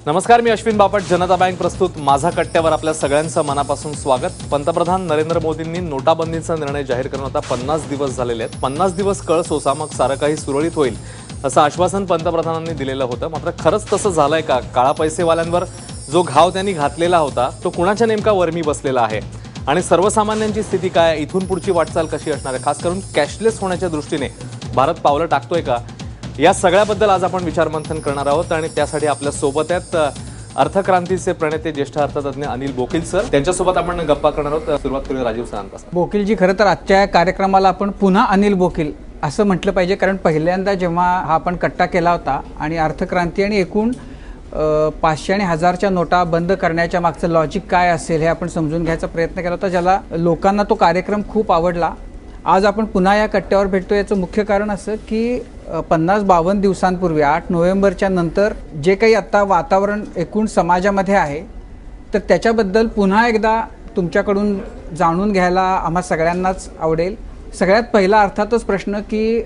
नमस्कार, मी अश्विन बापट. जनता बँक प्रस्तुत माझा कट्ट्यावर आपल्या सगळ्यांचं मनापासून स्वागत. पंतप्रधान नरेंद्र मोदींनी नोटाबंदीचा निर्णय जाहीर करून आता 50 दिवस झालेले आहेत. 50 दिवस कळ सोसा, मग सारं काही सुरळीत होईल असं आश्वासन पंतप्रधानांनी दिलेलं होतं. मात्र खरंच तसं झालंय का? काळा पैसेवाल्यांवर जो घाव त्यांनी घातलेला होता तो कुणाच्या नेमका वर्मी बसलेला आहे आणि सर्वसामान्यांची स्थिती काय? इथून पुढची वाटचाल कशी असणार आहे? खास करून कॅशलेस होण्याच्या दृष्टीने भारत पावलं टाकतोय का? या सगळ्याबद्दल आज आपण विचारमंथन करणार आहोत आणि त्यासाठी आपल्या सोबत आहेत अर्थक्रांतीचे प्रणेते ज्येष्ठ अर्थतज्ञ अनिल बोकील सर. त्यांच्यासोबत आपण गप्पा करणार आहोत. सुरुवात करूया राजीव सरांपासून. बोकीलजी, खरं तर आजच्या कार्यक्रमाला आपण पुन्हा अनिल बोकील असं म्हटलं पाहिजे, कारण पहिल्यांदा जेव्हा हा आपण कट्टा केला होता आणि अर्थक्रांती आणि एकूण 500 आणि 1000च्या नोटा बंद करण्याच्या मागचं लॉजिक काय असेल हे आपण समजून घ्यायचा प्रयत्न केला होता, ज्याला लोकांना तो कार्यक्रम खूप आवडला. आज आपण पुन्हा या कट्ट्यावर भेटतो. याचं मुख्य कारण असं की 50-52 दिवसांपूर्वी 8 नोव्हेंबरच्या नंतर जे काही आत्ता वातावरण एकूण समाजामध्ये आहे तर त्याच्याबद्दल पुन्हा एकदा तुमच्याकडून जाणून घ्यायला आम्हा सगळ्यांनाच आवडेल. सगळ्यात पहिला अर्थातच प्रश्न की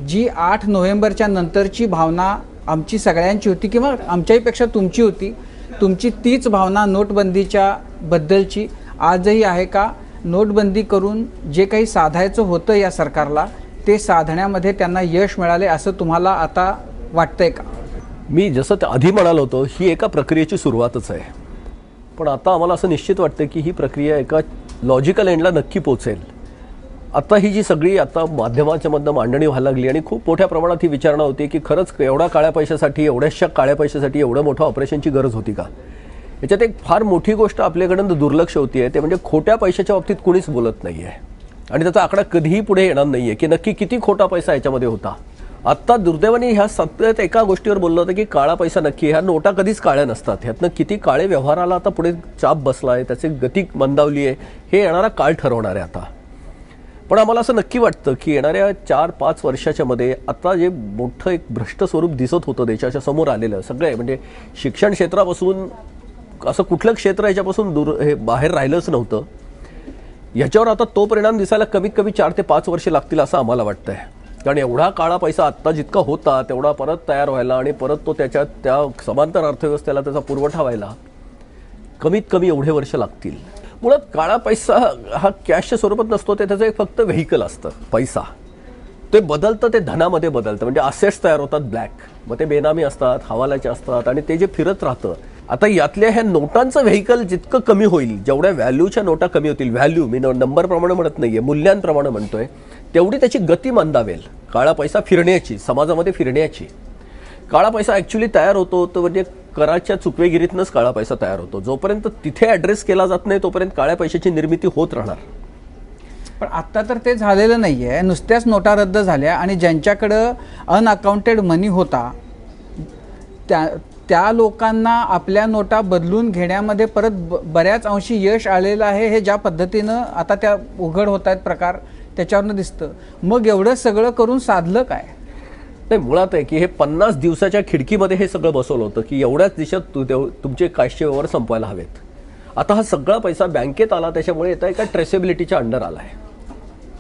जी 8 नोव्हेंबरच्या नंतरची भावना आमची सगळ्यांची होती किंवा आमच्याहीपेक्षा तुमची होती, तुमची तीच भावना नोटबंदीच्या बद्दलची आजही आहे का? नोटबंदी करून जे काही साधायचं होतं या सरकारला ते साधण्यामध्ये त्यांना यश मिळाले असं तुम्हाला आता वाटतंय का? मी जसं आधी म्हणालो होतो, ही एका प्रक्रियेची सुरुवातच आहे. पण आता आम्हाला असं निश्चित वाटतं की ही प्रक्रिया एका लॉजिकल एंडला नक्की पोचेल. आता ही जी सगळी आता माध्यमाच्या मधनं मांडणी व्हायला लागली आणि खूप मोठ्या प्रमाणात ही विचारणा होती की खरंच एवढा काळ्या पैशासाठी, एवढ्याशा काळ्या पैशासाठी एवढं मोठं ऑपरेशनची गरज होती का? याच्यात एक फार मोठी गोष्ट आपल्याकडून दुर्लक्ष होती आहे, ते म्हणजे खोट्या पैशाच्या बाबतीत कुणीच बोलत नाही आहे आणि त्याचा आकडा कधीही पुढे येणार नाही आहे की नक्की किती खोटा पैसा याच्यामध्ये होता. आत्ता दुर्दैवाने ह्या सतत एका गोष्टीवर बोललं होतं की काळा पैसा नक्की, ह्या नोटा कधीच काळ्या नसतात. ह्यातनं किती काळे व्यवहाराला आता पुढे चाप बसला आहे, त्याची गती मंदावली आहे, हे येणारा काळ ठरवणार आहे आता. पण आम्हाला असं नक्की वाटतं की येणाऱ्या 4-5 वर्षाच्या मध्ये आता जे मोठं एक भ्रष्ट स्वरूप दिसत होतं देशाच्या समोर आलेलं, सगळे म्हणजे शिक्षण क्षेत्रापासून असं कुठलं क्षेत्र याच्यापासून हे बाहेर राहिलंच नव्हतं, याच्यावर आता तो परिणाम दिसायला कमीत कमी 4 ते 5 वर्षे लागतील असं आम्हाला वाटतंय. कारण एवढा काळा पैसा आत्ता जितका होता तेवढा परत तयार व्हायला आणि परत तो त्याच्यात त्या समांतर अर्थव्यवस्थेला त्याचा पुरवठा व्हायला कमीत कमी एवढे वर्ष लागतील. मुळात काळा पैसा हा कॅशच्या स्वरूपात नसतो, ते त्याचं एक फक्त व्हेकल असतं. पैसा ते बदलतं, ते धनामध्ये बदलतं, म्हणजे असेट्स तयार होतात ब्लॅक, मग ते बेनामी असतात, हवालाचे असतात आणि ते जे फिरत राहतं. आता यातल्या ह्या नोटांचं व्हेकल जितकं कमी होईल, जेवढ्या व्हॅल्यूच्या नोटा कमी होतील, व्हॅल्यू मी नंबरप्रमाणे म्हणत नाहीये, मूल्यांप्रमाणे म्हणतोय, तेवढी त्याची गती मंदावेल. काळा पैसा फिरण्याची, समाजामध्ये फिरण्याची. काळा पैसा ॲक्च्युली तयार होतो तो म्हणजे कराच्या चुकवेगिरीतनंच काळा पैसा तयार होतो. जोपर्यंत तिथे ॲड्रेस केला जात नाही तोपर्यंत काळ्या पैशाची निर्मिती होत राहणार. पण आत्ता तर ते झालेलं नाही आहे. नुसत्याच नोटा रद्द झाल्या आणि ज्यांच्याकडं अनअकाउंटेड मनी होता त्या लोकांना आपल्या नोटा बदलून घेण्यामध्ये परत बऱ्याच अंशी यश आलेलं आहे. हे ज्या पद्धतीनं आता त्या उघड होत आहेत प्रकार, त्याच्यावरनं दिसतं. मग एवढं सगळं करून साधलं काय? नाही, मुळात आहे की हे 50 दिवसाच्या खिडकीमध्ये हे सगळं बसवलं होतं की एवढ्याच दिवसात तुमचे कॅशचे व्यवहार संपवायला हवेत. आता हा सगळा पैसा बँकेत आला, त्याच्यामुळे येतं एका ट्रेसेबिलिटीच्या अंडर आला आहे.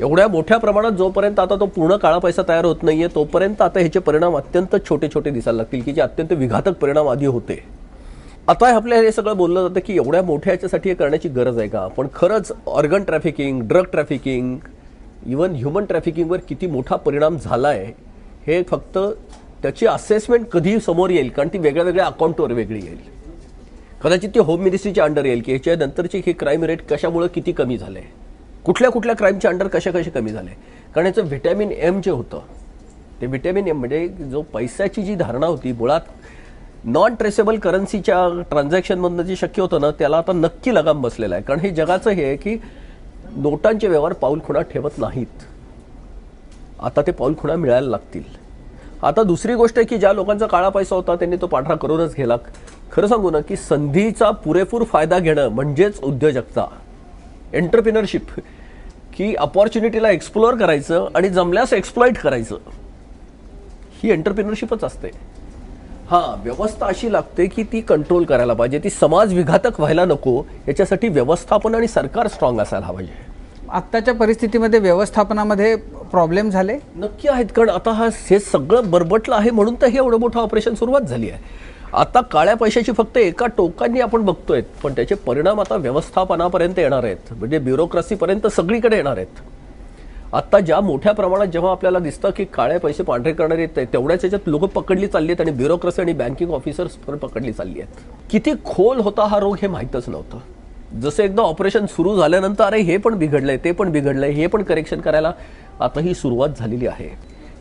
एवढ्या मोठ्या प्रमाणात जोपर्यंत आता तो पूर्ण काळा पैसा तयार होत नाहीये तोपर्यंत आता ह्याचे परिणाम अत्यंत छोटे छोटे दिसायला लागतील की जे अत्यंत विघातक परिणाम आधी होते. आता आपल्याला हे सगळं बोललं जातं की एवढ्या मोठ्या याच्यासाठी हे करण्याची गरज आहे का? पण खरंच organ trafficking, drug trafficking, even human ट्रॅफिकिंगवर किती मोठा परिणाम झाला आहे हे फक्त त्याची असेसमेंट कधी समोर येईल, कारण ती वेगळ्या वेगळ्या अकाउंटवर वेगळी येईल. कदाचित ती होम मिनिस्ट्रीच्या अंडर येईल की ह्याच्या नंतरची हे क्राईम रेट कशामुळे किती कमी झाले, कुठल्या कुठल्या क्राईमच्या अंडर कसे कमी झाले. कारण याचं व्हिटॅमिन एम जे होतं, ते व्हिटॅमिन एम म्हणजे जो पैशाची जी धारणा होती मुळात नॉन ट्रेसेबल करन्सीच्या ट्रान्झॅक्शनमधनं जे शक्य होतं ना, त्याला आता नक्की लगाम बसलेला आहे. कारण हे जगाचं हे आहे की नोटांचे व्यवहार पाऊलखुणा ठेवत नाहीत, आता ते पाऊलखुणा मिळायला लागतील. आता दुसरी गोष्ट आहे की ज्या लोकांचा काळा पैसा होता त्यांनी तो पांढरा करूनच गेला. खरं सांगू ना की संधीचा पुरेपूर फायदा घेणं म्हणजेच उद्योजकता, एंटरप्रिनरशिप, की अपॉर्च्युनिटीला एक्सप्लोअर करायचं आणि जमल्यास एक्सप्लॉइट करायचं, ही एंटरप्रिनरशिपच असते. हां, व्यवस्था अशी लागते की ती कंट्रोल करायला पाहिजे, ती समाज विघातक व्हायला नको, याच्यासाठी व्यवस्थापन आणि सरकार स्ट्रॉंग असायला पाहिजे. आत्ताच्या परिस्थितीमध्ये व्यवस्थापनामध्ये प्रॉब्लेम झाले नक्की आहेत, कारण आता हे सगळं बरबटलं आहे म्हणून तर हे एवढं मोठं ऑपरेशन सुरुवात झाली आहे. आता काळ्या पैशाची फक्त एका टोकांनी आपण बघतोय, पण त्याचे परिणाम आता व्यवस्थापनापर्यंत येणार आहेत, म्हणजे ब्युरोक्रेसीपर्यंत सगळीकडे येणार आहेत. आता ज्या मोठ्या प्रमाणात जेव्हा आपल्याला दिसतं की काळे पैसे पांढरे करणारे आहेत, तेवढ्याच याच्यात लोक पकडली चालली आहेत आणि ब्युरोक्रेसी आणि बँकिंग ऑफिसर्स पण पकडली चालली आहेत. किती खोल होता हा रोग हे माहीतच नव्हतं. जसं एकदा ऑपरेशन सुरू झाल्यानंतर अरे हे पण बिघडलंय, ते पण बिघडलंय, हे पण करेक्शन करायला आता ही सुरुवात झालेली आहे.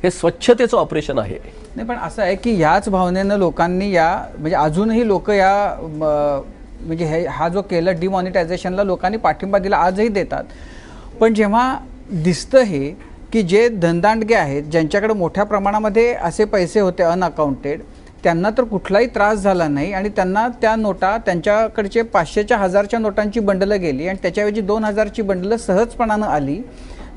हे स्वच्छतेचं ऑपरेशन आहे. नाही, पण असं आहे की ह्याच भावनेनं लोकांनी म्हणजे अजूनही लोक म्हणजे हा जो केलं डिमॉनिटायझेशनला लोकांनी पाठिंबा दिला, आजही देतात. पण जेव्हा दिसतं हे की जे धनदांडगे आहेत, ज्यांच्याकडे मोठ्या प्रमाणामध्ये असे पैसे होते अनअकाउंटेड, त्यांना तर कुठलाही त्रास झाला नाही आणि त्यांना त्या नोटा, त्यांच्याकडचे 500च्या 1000च्या नोटांची बंडलं गेली आणि त्याच्याऐवजी 2000ची बंडलं सहजपणानं आली.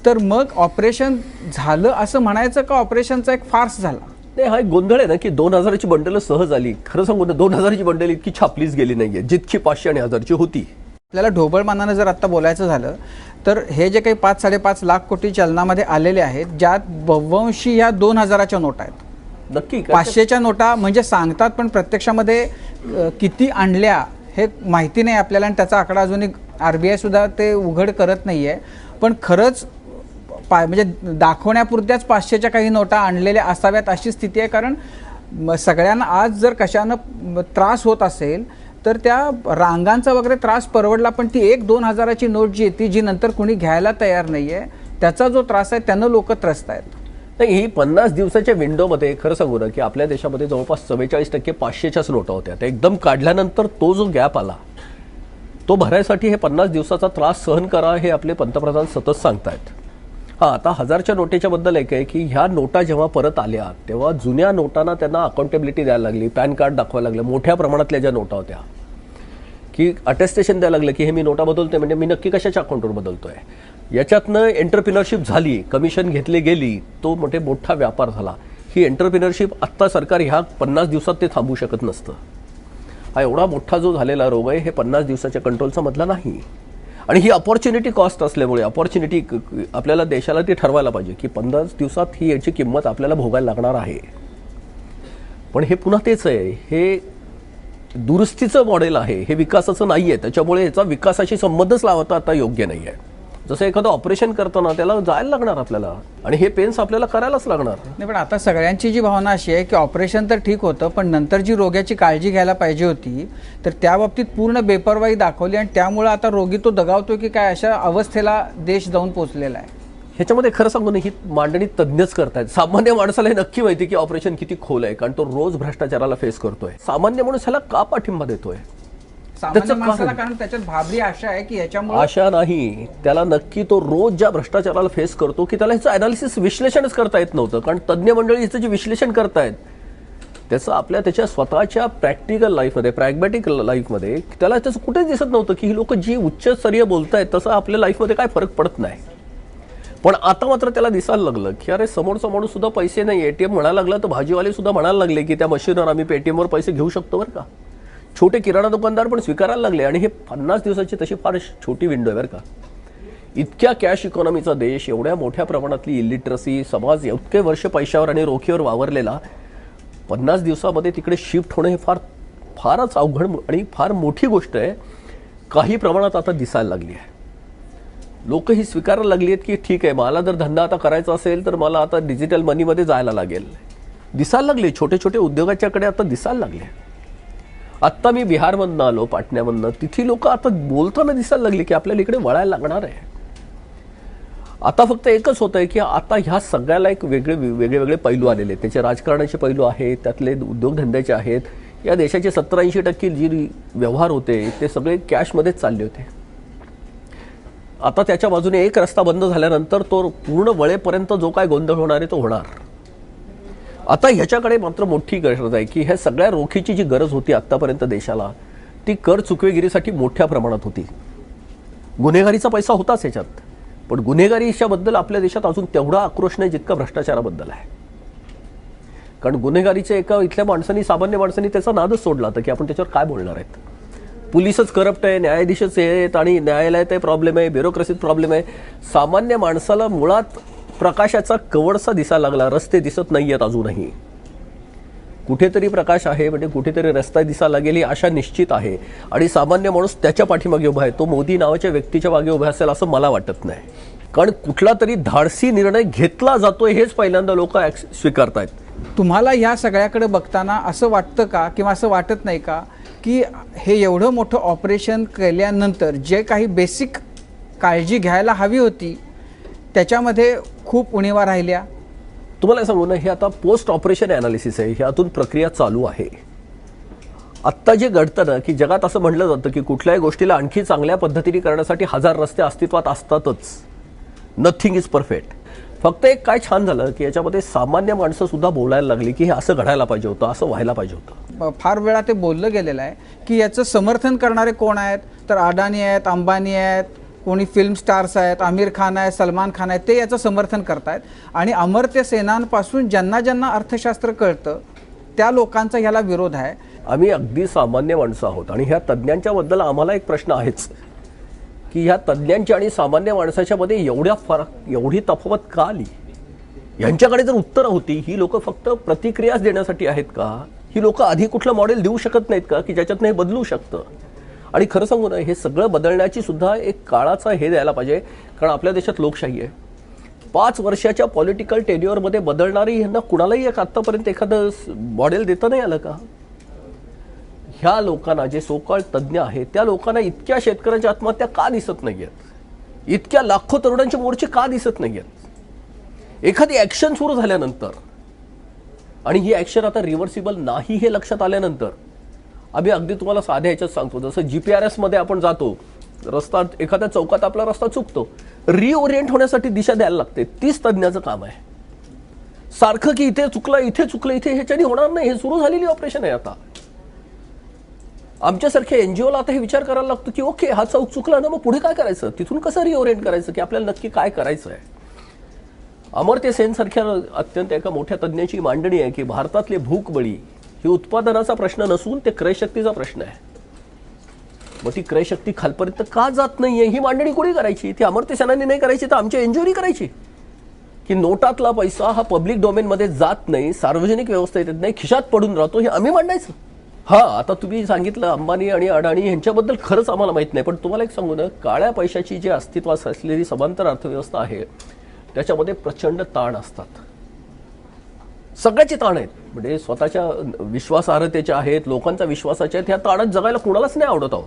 तर मग ऑपरेशन झालं असं म्हणायचं का ऑपरेशनचा एक फार्स झाला? नाही, हा एक गोंधळ आहे ना की 2000ची बंडल सहज आली. खरं सांगू ना, 2000ची बंडल इतकी छापलीच गेली नाहीये जितकी 500 आणि 1000ची होती. आपल्याला ढोबळमानानं जर आत्ता बोलायचं झालं तर हे जे काही 5-5.5 लाख कोटी चलनामध्ये आलेले आहेत, ज्यात 92 ह्या 2000च्या नोटा आहेत. नक्की 500च्या नोटा म्हणजे सांगतात, पण प्रत्यक्षामध्ये किती आणल्या हे माहिती नाही आपल्याला आणि त्याचा आकडा अजूनही RBI सुद्धा ते उघड करत नाही आहे. पण खरंच म्हणजे दाखवण्यापुरत्याच 500च्या काही नोटा आणलेल्या असाव्यात अशी स्थिती आहे. कारण सगळ्यांना आज जर कशानं त्रास होत असेल तर त्या रांगांचा वगैरे त्रास परवडला, पण ती 1-2 हजाराची नोट जी येते, जी नंतर कुणी घ्यायला तयार नाही आहे, त्याचा जो त्रास आहे त्यानं लोक त्रस्त आहेत. नाही, ही 50 दिवसाच्या विंडोमध्ये खरं सांगू ना की आपल्या देशामध्ये जवळपास 44% 500च्याच नोटा होत्या. त्या एकदम काढल्यानंतर तो जो गॅप आला तो भरायसाठी हे 50 दिवसाचा त्रास सहन करा हे आपले पंतप्रधान सतत सांगतायत. हां, आता 1000च्या नोटेच्या बद्दल एक आहे की ह्या नोटा जेव्हा परत आल्या तेव्हा जुन्या नोटांना त्यांना अकाउंटेबिलिटी द्यायला लागली, पॅन कार्ड दाखवायला लागलं. मोठ्या प्रमाणातल्या ज्या नोटा होत्या की अटेस्टेशन द्यायला लागलं की हे मी नोटा बदलतोय, म्हणजे मी नक्की कशाच्या अकाउंटवर बदलतोय. याच्यातनं एंटरप्रिनरशिप झाली, कमिशन घेतली गेली, तो मोठा व्यापार झाला. ही एंटरप्रिनरशिप आत्ता सरकार ह्या 50 दिवसात ते थांबवू शकत नसतं. हा एवढा मोठा जो झालेला रोग आहे हे 50 दिवसाच्या कंट्रोलचा मधला नाही. आणि ही अपॉर्च्युनिटी कॉस्ट असल्यामुळे अपॉर्च्युनिटी आपल्याला देशाला ती ठरवायला पाहिजे की 50 दिवसात ही याची किंमत आपल्याला भोगायला लागणार आहे. पण हे पुन्हा तेच आहे, हे दुरुस्तीचं मॉडेल आहे, हे विकासाचं नाही आहे. त्याच्यामुळे याचा विकासाशी संबंधच लावता आता योग्य नाही आहे. जसं एखादं ऑपरेशन करताना त्याला जायला लागणार आपल्याला आणि हे पेन्स आपल्याला करायलाच लागणार. नाही, पण आता सगळ्यांची जी भावना अशी आहे की ऑपरेशन तर ठीक होतं, पण नंतर जी रोग्याची काळजी घ्यायला पाहिजे होती तर त्या बाबतीत पूर्ण बेपर्वाई दाखवली आणि त्यामुळे आता रोगी तो दगावतो की काय, अशा अवस्थेला देश जाऊन पोहोचलेला आहे. ह्याच्यामध्ये खरं सांगू ना, ही मांडणी तज्ज्ञच करतायत. सामान्य माणसाला हे नक्की माहिती की ऑपरेशन किती खोल आहे, कारण तो रोज भ्रष्टाचाराला फेस करतोय. सामान्य माणूस ह्याला का पाठिंबा देतोय? सामान्य माणसाला कारण त्याच्यात भाबडी आशा आहे की याच्यामुळे, आशा नाही, त्याला नक्की तो रोज ज्या भ्रष्टाचाराला फेस करतो की त्याला ह्याचं अनालिसिस विश्लेषणच करता येत नव्हतं. कारण तज्ज्ञ मंडळी ह्याचं जे विश्लेषण करतायत त्याचं त्याच्या स्वतःच्या प्रॅक्टिकल लाईफमध्ये, प्रॅग्मॅटिक लाईफमध्ये त्याला त्याचं कुठेच दिसत नव्हतं की ही लोक जी उच्चस्तरीय बोलतायत तसं आपल्या लाईफमध्ये काय फरक पडत नाही. पण आता मात्र त्याला दिसायला लागलं की अरे समोरचा माणूस सुद्धा पैसे नाही, एटीएम म्हणायला लागला तर भाजीवाले सुद्धा म्हणायला लागले की त्या मशीनवर आम्ही पेटीएमवर पैसे घेऊ शकतो बरं का. छोटे किराणा दुकानदार पण स्वीकारायला लागले. आणि हे 50 दिवसाची तशी फार छोटी विंडो आहे बरं का. इतक्या कॅश इकॉनॉमीचा देश, एवढ्या मोठ्या प्रमाणातली इलिटरसी, समाज इतके वर्ष पैशावर आणि रोखीवर वावरलेला, 50 दिवसामध्ये तिकडे शिफ्ट होणं हे फारच अवघड आणि फार मोठी गोष्ट आहे. काही प्रमाणात आता दिसायला लागली आहे. लोक ही स्वीकारायला लागली आहेत की ठीक आहे, मला जर धंदा आता करायचा असेल तर मला आता डिजिटल मनीमध्ये जायला लागेल. दिसायला लागले, छोटे छोटे उद्योगाच्याकडे आता दिसायला लागले. आत्ता मी बिहारमधनं आलो, पाटण्यामधनं, तिथली लोक आता बोलताना दिसायला लागली की आपल्याला इकडे वळायला लागणार आहे. आता फक्त एकच होत आहे की आता ह्या सगळ्याला एक वेगळे पैलू आलेले आहेत. त्याचे राजकारणाचे पैलू आहेत, त्यातले उद्योगधंद्याचे आहेत. या देशाचे 70-80% जी व्यवहार होते ते सगळे कॅशमध्येच चालले होते. आता त्याच्या बाजूने एक रस्ता बंद झाल्यानंतर तो पूर्ण वळेपर्यंत जो काय गोंधळ होणार आहे तो होणार. आता ह्याच्याकडे मात्र मोठी गरज आहे की ह्या सगळ्या रोखीची जी गरज होती आत्तापर्यंत देशाला, ती कर चुकवेगिरीसाठी मोठ्या प्रमाणात होती. गुन्हेगारीचा पैसा होताच ह्याच्यात, पण गुन्हेगारीच्याबद्दल आपल्या देशात अजून तेवढा आक्रोश नाही जितका भ्रष्टाचाराबद्दल आहे. कारण गुन्हेगारीच्या एका इथल्या माणसांनी, सामान्य माणसांनी त्याचा नादच सोडला होता की आपण त्याच्यावर काय बोलणार आहेत. पोलिसच करप्ट आहे, न्यायाधीशच आहेत आणि न्यायालयात प्रॉब्लेम आहे, ब्युरोक्रेसीत प्रॉब्लेम आहे. सामान्य माणसाला मुळात प्रकाशाचा कवडसा दिसायला लागला, रस्ते दिसत नाही आहेत अजूनही. कुठेतरी प्रकाश आहे, म्हणजे कुठेतरी रस्ता दिसायला लागेल ही आशा निश्चित आहे. आणि सामान्य माणूस त्याच्या पाठीमागे उभा आहे. तो मोदी नावाच्या व्यक्तीच्या मागे उभा असेल असं मला वाटत नाही. कारण कुठला तरी धाडसी निर्णय घेतला जातोय हेच पहिल्यांदा लोक स्वीकारतायत. तुम्हाला ह्या सगळ्याकडे बघताना असं वाटतं का किंवा असं वाटत नाही का की हे एवढं मोठं ऑपरेशन केल्यानंतर जे काही बेसिक काळजी घ्यायला हवी होती त्याच्यामध्ये खूप उणीवा राहिल्या? तुम्हाला सांगू ना, हे आता पोस्ट ऑपरेशन ॲनालिसिस आहे, ह्यातून प्रक्रिया चालू आहे. आत्ता जे घडतं ना, की जगात असं म्हटलं जातं की कुठल्याही गोष्टीला आणखी चांगल्या पद्धतीने करण्यासाठी 1000 रस्ते अस्तित्वात असतातच. Nothing is perfect. फक्त एक काय छान झालं की याच्यामध्ये सामान्य माणसं सुद्धा बोलायला लागली की हे असं घडायला पाहिजे होतं, असं व्हायला पाहिजे होतं. फार वेळा ते बोललं गेलेलं आहे की याचं समर्थन करणारे कोण आहेत, तर अडाणी आहेत, अंबानी आहेत, कोणी फिल्म स्टार्स आहेत, आमिर खान आहे, सलमान खान आहे, ते याचं समर्थन करतायत. आणि अमर्त्य सेनांपासून ज्यांना ज्यांना अर्थशास्त्र कळतं त्या लोकांचा ह्याला विरोध आहे. आम्ही अगदी सामान्य माणसं आहोत आणि ह्या तज्ज्ञांच्या बद्दल आम्हाला एक प्रश्न आहेच की ह्या तज्ज्ञांच्या आणि सामान्य माणसाच्या मध्ये एवढी तफावत का आली? यांच्याकडे जर उत्तरं होती, ही लोक फक्त प्रतिक्रियाच देण्यासाठी आहेत का? ही लोक आधी कुठलं मॉडेल देऊ शकत नाहीत का की ज्याच्यातनं हे बदलू शकतं? आणि खरं सांगू ना, हे सगळं बदलण्याची सुद्धा एक काळाचा हे द्यायला पाहिजे. कारण आपल्या देशात लोकशाही आहे. 5 वर्षाच्या पॉलिटिकल टेन्युअरमध्ये बदलणारी ह्यांना कुणालाही एक आत्तापर्यंत एखादं मॉडेल देता नाही आलं का? ह्या लोकांना, जे सोकाळ तज्ज्ञ आहेत, त्या लोकांना इतक्या शेतकऱ्यांच्या आत्महत्या का दिसत नाहीयेत? इतक्या लाखो तरुणांचे मोर्चे का दिसत नाहीयेत? एखादी ॲक्शन सुरू झाल्यानंतर आणि ही ॲक्शन आता रिव्हर्सिबल नाही हे लक्षात आल्यानंतर, आम्ही अगदी तुम्हाला साध्या ह्याच्यात सांगतो, जसं GPRS मध्ये आपण जातो, रस्ता एखाद्या चौकात आपला रस्ता चुकतो, रिओरिएंट होण्यासाठी दिशा द्यायला लागते. तीच तज्ज्ञाचं काम आहे. सारखं की इथे चुकलं इथे ह्याच्याने होणार नाही. हे सुरू झालेली ऑपरेशन आहे. आता आमच्यासारख्या NGOला आता हे विचार करायला लागतो की ओके, हा चौक चुकला ना, मग पुढे काय करायचं, तिथून कसं रिओरिएंट करायचं, की आपल्याला नक्की काय करायचं आहे. अमर्त्य सेन सारख्या अत्यंत एका मोठ्या तज्ज्ञाची मांडणी आहे की भारतातले भूकबळी ही उत्पादनाचा प्रश्न नसून ते क्रयशक्तीचा प्रश्न आहे. मग ती क्रयशक्ती खालपर्यंत का जात नाहीये, ही मांडणी कोणी करायची? ती अमर्त्य सेनांनी नाही करायची, तर आमच्या NGOनी करायची. की नोटातला पैसा हा पब्लिक डोमेनमध्ये जात नाही, सार्वजनिक व्यवस्थेत येत नाही, खिशात पडून राहतो, हे आम्ही मांडायचं. आता तुम्ही सांगितलं अंबानी आणि अडाणी यांच्याबद्दल खरंच आम्हाला माहित नाही, पण तुम्हाला एक सांगू ना, काळ्या पैशाची जी अस्तित्वात असलेली समांतर अर्थव्यवस्था आहे त्याच्यामध्ये प्रचंड ताण असतात. सगळ्याचे ताण आहेत, म्हणजे स्वतःच्या विश्वासार्हतेचे आहेत, लोकांच्या विश्वासाचे आहेत. ह्या ताणात जगायला कोणालाच नाही आवडत आहोत.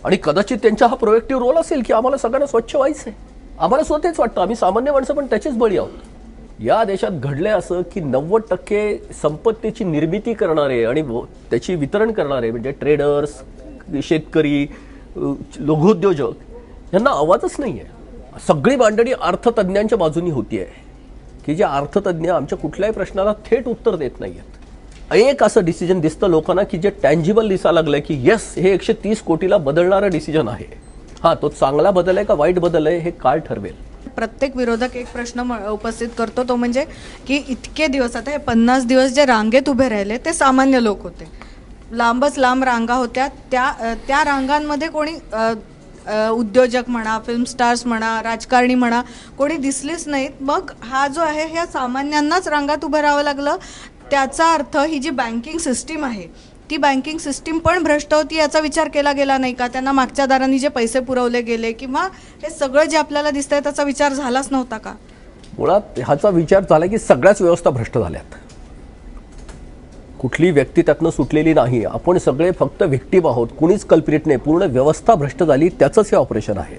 आणि कदाचित त्यांचा हा प्रोएक्टिव्ह रोल असेल की आम्हाला सगळ्यांना स्वच्छ व्हायचं आहे. आम्हाला स्वतः तेच वाटतं. आम्ही सामान्य माणसं पण त्याचेच बळी आहोत. या देशात घडलंय असं की 90% संपत्तीची निर्मिती करणारे आणि त्याची वितरण करणारे म्हणजे ट्रेडर्स, शेतकरी, लघुउद्योजक यांना आवाजच नाही आहे. सगळी मांडणी अर्थतज्ञांच्या बाजूनी होती आहे की जे अर्थतज्ञ आमच्या कुठल्याही प्रश्नाला थेट उत्तर देत नाही आहेत. एक असं डिसिजन दिसतं लोकांना की जे टँजिबल दिसायला लागलंय की येस, हे 130 कोटीला बदलणारं डिसिजन आहे. तो चांगला बदल आहे का वाईट बदल आहे हे काळ ठरवेल. प्रत्येक विरोधक एक प्रश्न उपस्थित करतो, तो म्हणजे की इतके दिवस, आता हे 50 दिवस जे रांगेत उभे राहिले ते सामान्य लोक होते. लांबच लांब रांगा होत्या. त्या रांगांमध्ये कोणी उद्योजक म्हणा, फिल्म स्टार्स म्हणा, राजकारणी म्हणा, कोणी दिसलेच नाहीत. मग हा जो आहे ह्या सामान्यांनाच रांगात उभं राहावं लागलं. त्याचा अर्थ ही जी बँकिंग सिस्टीम आहे ती बँकिंग सिस्टीम पण भ्रष्ट होती याचा विचार केला गेला नाही का? त्यांना मागच्या दारांनी जे पैसे पुरवले गेले किंवा हे सगळं जे आपल्याला दिसतंय त्याचा विचार झालाच नव्हता का? मुळात ह्याचा विचार झाला की सगळ्याच व्यवस्था भ्रष्ट झाल्यात. कुठली व्यक्ती त्यातनं सुटलेली नाही. आपण सगळे फक्त व्हिक्टीम आहोत, कुणीच कल्प्रिट नाही. पूर्ण व्यवस्था भ्रष्ट झाली, त्याचंच हे ऑपरेशन आहे.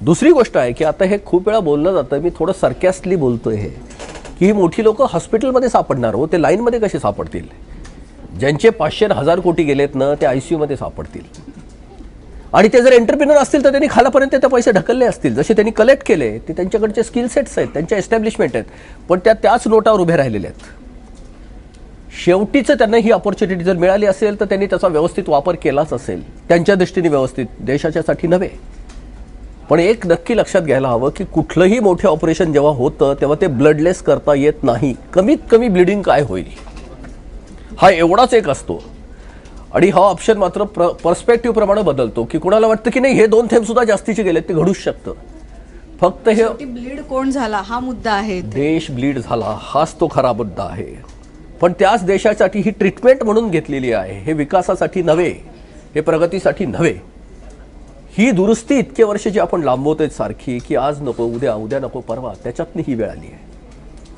दुसरी गोष्ट आहे की आता हे खूप वेळा बोललं जातं, मी थोडं सरकॅस्टली बोलतोय हे, की ही मोठी लोक हॉस्पिटलमध्ये सापडणार हो, ते लाईनमध्ये कसे सापडतील? ज्यांचे 500-1000 कोटी गेलेत ना, ते ICU मध्ये सापडतील. आणि ते जर एंटरप्रिनर असतील तर त्यांनी खालापर्यंत ते पैसे ढकलले असतील. जसे त्यांनी कलेक्ट केले, ते त्यांच्याकडचे स्किल सेट्स आहेत, त्यांच्या एस्टॅब्लिशमेंट आहेत, पण त्याच नोटावर उभे राहिलेले आहेत. शेवटीचं त्यांना ही ऑपॉर्च्युनिटी जर मिळाली असेल तर त्यांनी त्याचा व्यवस्थित वापर केलाच असेल, त्यांच्या दृष्टीने व्यवस्थित, देशाच्यासाठी नव्हे. पण एक नक्की लक्षात घ्यायला हवं की कुठलंही मोठे ऑपरेशन जेव्हा होतं तेव्हा ते ब्लडलेस करता येत नाही. कमीत कमी ब्लिडिंग काय होईल हा एवढाच एक असतो. आणि हा ऑप्शन मात्र पर्स्पेक्टिव्ह प्रमाणे बदलतो की कुणाला वाटतं की नाही, हे 2 थेंब सुद्धा जास्तीचे गेलेत, ते घडूच शकतं. फक्त हे ब्लीड कोण झाला हा मुद्दा आहे. देश ब्लीड झाला हाच तो खरा मुद्दा आहे. पण त्याच देशासाठी ही ट्रीटमेंट म्हणून घेतलेली आहे. हे विकासासाठी नव्हे, हे प्रगतीसाठी नव्हे. ही दुरुस्ती इतके वर्ष जी आपण लांबवतोय सारखी, की आज नको उद्या, उद्या नको परवा, त्याच्यातनं ही वेळ आली आहे.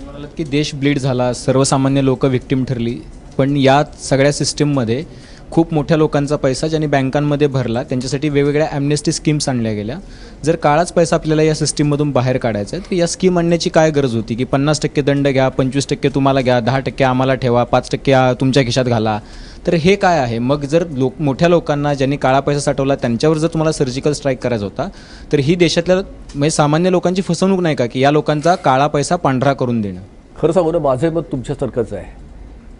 म्हणालात की देश ब्लीड झाला, सर्वसामान्य लोक विक्टिम ठरली, पण या सगळ्या सिस्टीममध्ये खूप मोठ्या लोकांचा पैसा ज्यांनी बँकांमध्ये भरला त्यांच्यासाठी वेगवेगळ्या ॲम्नेस्टी स्कीम्स आणल्या गेल्या. जर काळाच पैसा आपल्याला या सिस्टीममधून बाहेर काढायचा आहे तर या स्कीम आणण्याची काय गरज होती की 50% दंड घ्या, 25% तुम्हाला घ्या, 10% आम्हाला ठेवा, 5% तुमच्या खिशात घाला. तर हे काय आहे? मग जर मोठ्या लोकांना ज्यांनी काळा पैसा साठवला त्यांच्यावर जर तुम्हाला सर्जिकल स्ट्राईक करायचा होता तर ही देशातल्या म्हणजे सामान्य लोकांची फसवणूक नाही का की या लोकांचा काळा पैसा पांढरा करून देणं? खरं सांगू ना, माझे मत तुमच्यासारखंच आहे.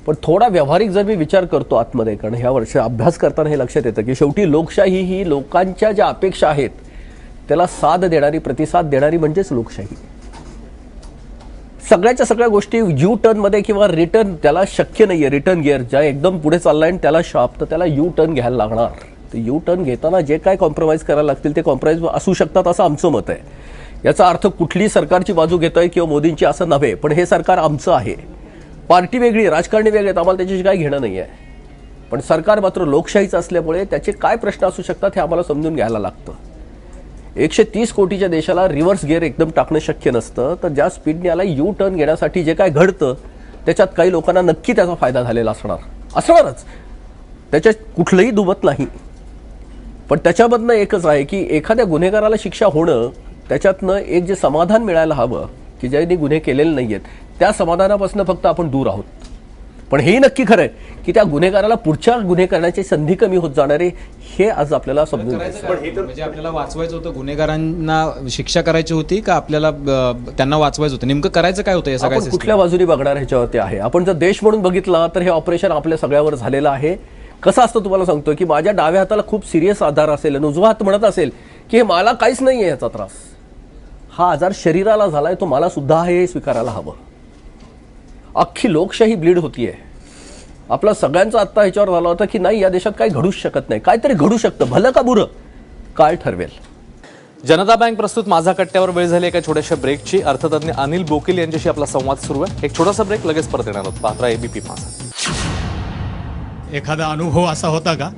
पण थोडा व्यावहारिक जर मी विचार करतो आतमध्ये, कारण ह्या वर्षी अभ्यास करताना हे लक्षात येतं की शेवटी लोकशाही ही लोकांच्या ज्या अपेक्षा आहेत त्याला साथ देणारी, प्रतिसाद देणारी म्हणजेच लोकशाही. सगळ्याच्या सगळ्या गोष्टी यू टर्नमध्ये किंवा रिटर्न त्याला शक्य नाही आहे. रिटर्न गिअर ज्या एकदम पुढे चाललाय आणि त्याला शॉप, तर त्याला यू टर्न घ्यायला लागणार. तर यू टर्न घेताना जे काय कॉम्प्रोमाइज करायला लागतील ते कॉम्प्रोमाइज असू शकतात असं आमचं मत आहे. याचा अर्थ कुठली सरकारची बाजू घेतोय किंवा मोदींची असं नव्हे, पण हे सरकार आमचं आहे. पार्टी वेगळी, राजकारणी वेगळे आहेत, आम्हाला त्याच्याशी काही घेणं नाही आहे. पण सरकार मात्र लोकशाहीचं असल्यामुळे त्याचे काय प्रश्न असू शकतात हे आम्हाला समजून घ्यायला लागतं. 130 कोटीच्या देशाला रिव्हर्स गिअर एकदम टाकणं शक्य नसतं. तर ज्या स्पीडने याला यू टर्न घेण्यासाठी जे काय घडतं त्याच्यात काही लोकांना नक्की त्याचा फायदा झालेला असणारच. त्याच्यात कुठलंही दुमत नाही. पण त्याच्यामधनं एकच आहे की एखाद्या गुन्हेगाराला शिक्षा होणं, त्याच्यातनं एक जे समाधान मिळायला हवं की ज्यांनी गुन्हे केलेले नाही आहेत त्या समाधानापासून फक्त आपण दूर आहोत. पण हेही नक्की खरं आहे की त्या गुन्हेगाराला पुढच्या गुन्हे करण्याची संधी कमी होत जाणार आहे. हे आज आपल्याला समजून घ्यायचं. म्हणजे आपल्याला वाचवायचं होतं, गुन्हेगारांना शिक्षा करायची होती का आपल्याला त्यांना वाचवायचं होतं? नेमकं करायचं काय होतं या सगळ्या आपण कुठल्या बाजूने बघणार ह्याच्यावरती आहे. आपण जर देश म्हणून बघितला तर हे ऑपरेशन आपल्या सगळ्यावर झालेलं आहे. कसं असतं तुम्हाला सांगतो की माझ्या डाव्या हाताला खूप सिरियस आधार असेल आणि उजवा हात म्हणत असेल की हे मला काहीच नाही आहे याचा त्रास. हा आजार शरीराला झालाय, तो मला सुद्धा आहे हे स्वीकारायला हवं. अख्खी लोकशाही ब्लीड होतीये. आपला सगळ्यांचा आत्ता ह्याच्यावर झाला होता की नाही या देशात काही घडूच शकत नाही, काहीतरी घडू शकतं, भलं का बुरं काळ ठरवेल. जनता बँक प्रस्तुत माझा कट्ट्यावर वेळ झाली एका छोट्याशा ब्रेकची. अर्थतज्ञ अनिल बोकील यांच्याशी आपला संवाद सुरू आहे. एक छोटासा ब्रेक, लगेच परत येणार आहोत. पाहता एबीपी माझा. एखादा अनुभव असा होता का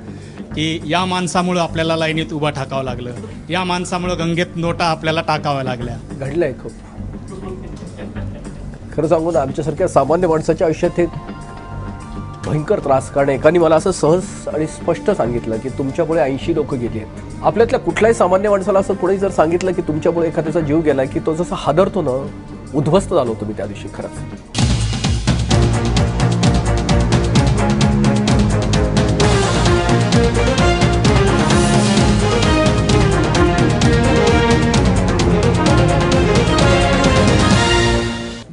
की या माणसामुळं आपल्याला लाईनीत उभं ठाकावं लागलं, या माणसामुळं गंगेत नोटा आपल्याला टाकाव्या लागल्या? घडलंय खूप. खरं सांगू ना, आमच्यासारख्या सामान्य माणसाच्या आयुष्यात हे भयंकर त्रास. कारण एकाने मला असं सहज आणि स्पष्ट सांगितलं की तुमच्यामुळे 80 लोक गेली आहेत. आपल्यातल्या कुठल्याही सामान्य माणसाला असं कोणी जर सांगितलं की तुमच्यामुळे एखाद्याचा जीव गेला की तो जसा हादरतो ना, उद्ध्वस्त झालो होतो मी त्या दिवशी खरंच.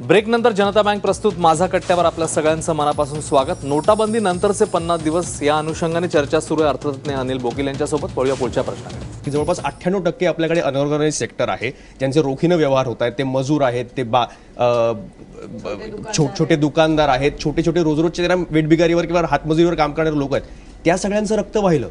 ब्रेक नंतर जनता बँक प्रस्तुत माझा कट्ट्यावर आपल्या सगळ्यांचं मनापासून स्वागत. नोटाबंदी नंतरचे 50 दिवस या अनुषंगाने चर्चा सुरू आहे अर्थतज्ञ अनिल बोकील यांच्यासोबत. पळूया पुढच्या प्रश्नाकडे. की जवळपास 98% आपल्याकडे अनऑर्गनाइज सेक्टर आहे, ज्यांचे रोखीनं व्यवहार होत आहेत. ते मजूर आहेत, ते छोटे दुकानदार आहेत, छोटे छोटे रोजरोजचे त्यांना वेठबिगारीवर किंवा हातमजुरीवर काम करणारे लोक आहेत. त्या सगळ्यांचं रक्त वाहिलं.